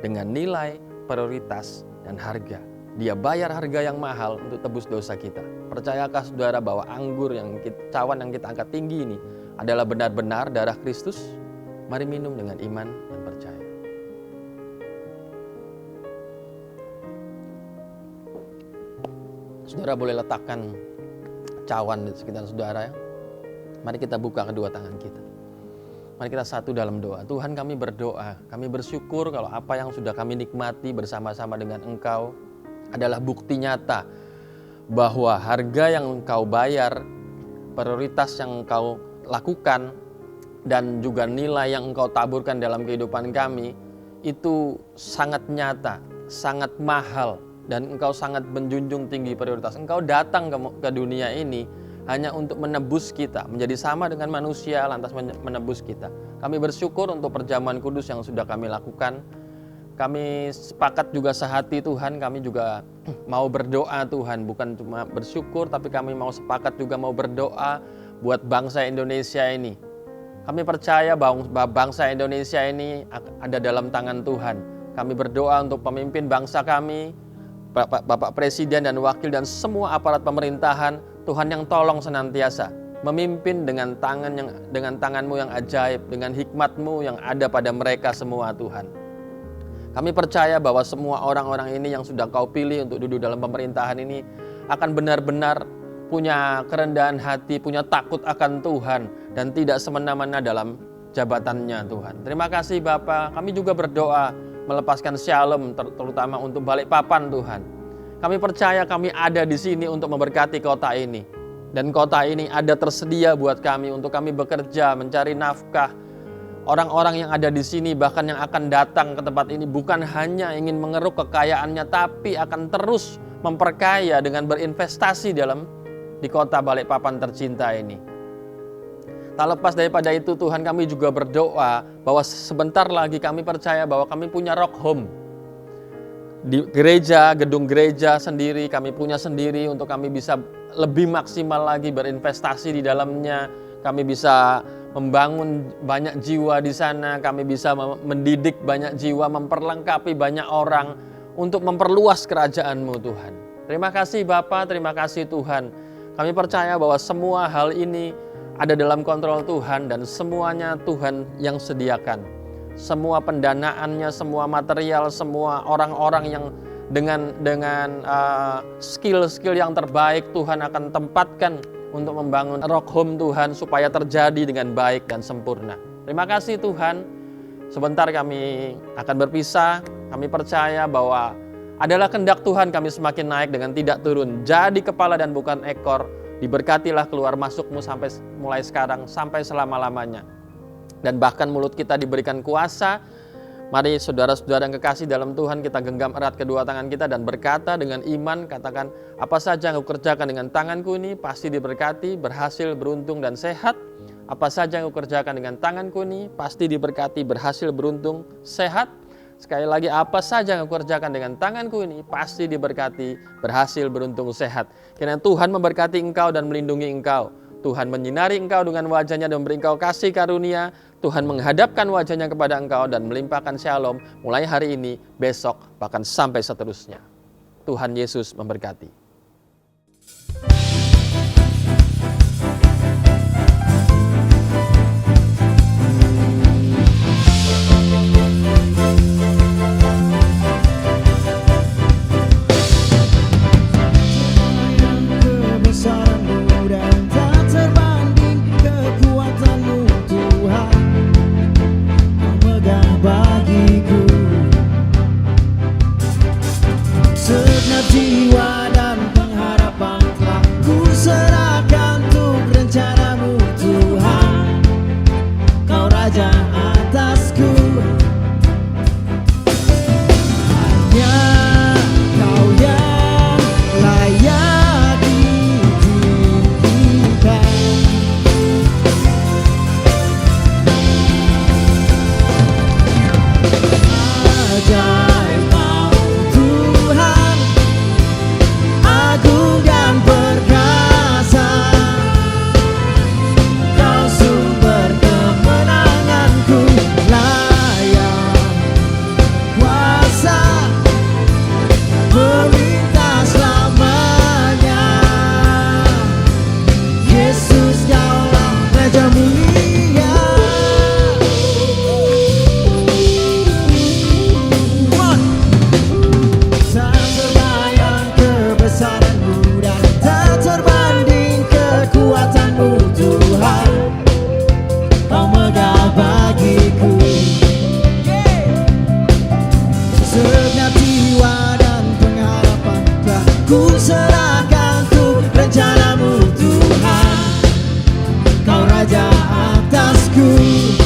dengan nilai, prioritas, dan harga. Dia bayar harga yang mahal untuk tebus dosa kita. Percayakah saudara bahwa cawan yang kita angkat tinggi ini adalah benar-benar darah Kristus? Mari minum dengan iman dan percaya. Saudara boleh letakkan cawan di sekitar saudara ya. Mari kita buka kedua tangan kita. Mari kita satu dalam doa. Tuhan, kami berdoa, kami bersyukur kalau apa yang sudah kami nikmati bersama-sama dengan Engkau adalah bukti nyata bahwa harga yang Engkau bayar, prioritas yang Engkau lakukan, dan juga nilai yang Engkau taburkan dalam kehidupan kami itu sangat nyata, sangat mahal, dan Engkau sangat menjunjung tinggi prioritas. Engkau datang ke dunia ini hanya untuk menebus kita, menjadi sama dengan manusia, lantas menebus kita. Kami bersyukur untuk perjamuan kudus yang sudah kami lakukan. Kami sepakat juga sehati Tuhan, kami juga mau berdoa Tuhan, bukan cuma bersyukur, tapi kami mau sepakat juga mau berdoa buat bangsa Indonesia ini. Kami percaya bahwa bangsa Indonesia ini ada dalam tangan Tuhan. Kami berdoa untuk pemimpin bangsa kami, Bapak Presiden dan Wakil dan semua aparat pemerintahan, Tuhan yang tolong senantiasa memimpin dengan tangan-Mu yang ajaib, dengan hikmat-Mu yang ada pada mereka semua Tuhan. Kami percaya bahwa semua orang-orang ini yang sudah Kau pilih untuk duduk dalam pemerintahan ini akan benar-benar punya kerendahan hati, punya takut akan Tuhan, dan tidak semena-mena dalam jabatannya Tuhan. Terima kasih Bapa. Kami juga berdoa melepaskan shalom terutama untuk Balikpapan Tuhan. Kami percaya kami ada di sini untuk memberkati kota ini. Dan kota ini ada tersedia buat kami untuk kami bekerja, mencari nafkah. Orang-orang yang ada di sini bahkan yang akan datang ke tempat ini bukan hanya ingin mengeruk kekayaannya, tapi akan terus memperkaya dengan berinvestasi di kota Balikpapan tercinta ini. Tak lepas daripada itu Tuhan, kami juga berdoa bahwa sebentar lagi kami percaya bahwa kami punya rock home. Di gereja, gedung gereja sendiri, kami punya sendiri untuk kami bisa lebih maksimal lagi berinvestasi di dalamnya. Kami bisa membangun banyak jiwa di sana, kami bisa mendidik banyak jiwa, memperlengkapi banyak orang untuk memperluas kerajaan-Mu Tuhan. Terima kasih Bapa, terima kasih Tuhan. Kami percaya bahwa semua hal ini ada dalam kontrol Tuhan dan semuanya Tuhan yang sediakan. Semua pendanaannya, semua material, semua orang-orang yang dengan skill-skill yang terbaik Tuhan akan tempatkan untuk membangun rock home Tuhan supaya terjadi dengan baik dan sempurna. Terima kasih Tuhan. Sebentar kami akan berpisah. Kami percaya bahwa adalah kehendak Tuhan kami semakin naik dengan tidak turun. Jadi kepala dan bukan ekor. Diberkatilah keluar masuk-Mu sampai mulai sekarang sampai selama-lamanya. Dan bahkan mulut kita diberikan kuasa. Mari saudara-saudara yang kekasih dalam Tuhan, kita genggam erat kedua tangan kita dan berkata dengan iman, katakan, apa saja yang aku kerjakan dengan tanganku ini pasti diberkati, berhasil, beruntung dan sehat. Apa saja yang aku kerjakan dengan tanganku ini pasti diberkati, berhasil, beruntung, sehat. Sekali lagi, apa saja yang aku kerjakan dengan tanganku ini pasti diberkati, berhasil, beruntung, sehat. Karena Tuhan memberkati engkau dan melindungi engkau. Tuhan menyinari engkau dengan wajahnya dan memberi engkau kasih karunia. Tuhan menghadapkan wajahnya kepada engkau dan melimpahkan shalom mulai hari ini, besok, bahkan sampai seterusnya. Tuhan Yesus memberkati. Jiwa dan pengharapan telah ku serahkan untuk rencana-Mu Tuhan. Kau Raja atasku, hanya Kau yang layak ditinggikan. Ajaib Kau Tuhan, agung dan perkasa. Kau sumber kemenanganku. ku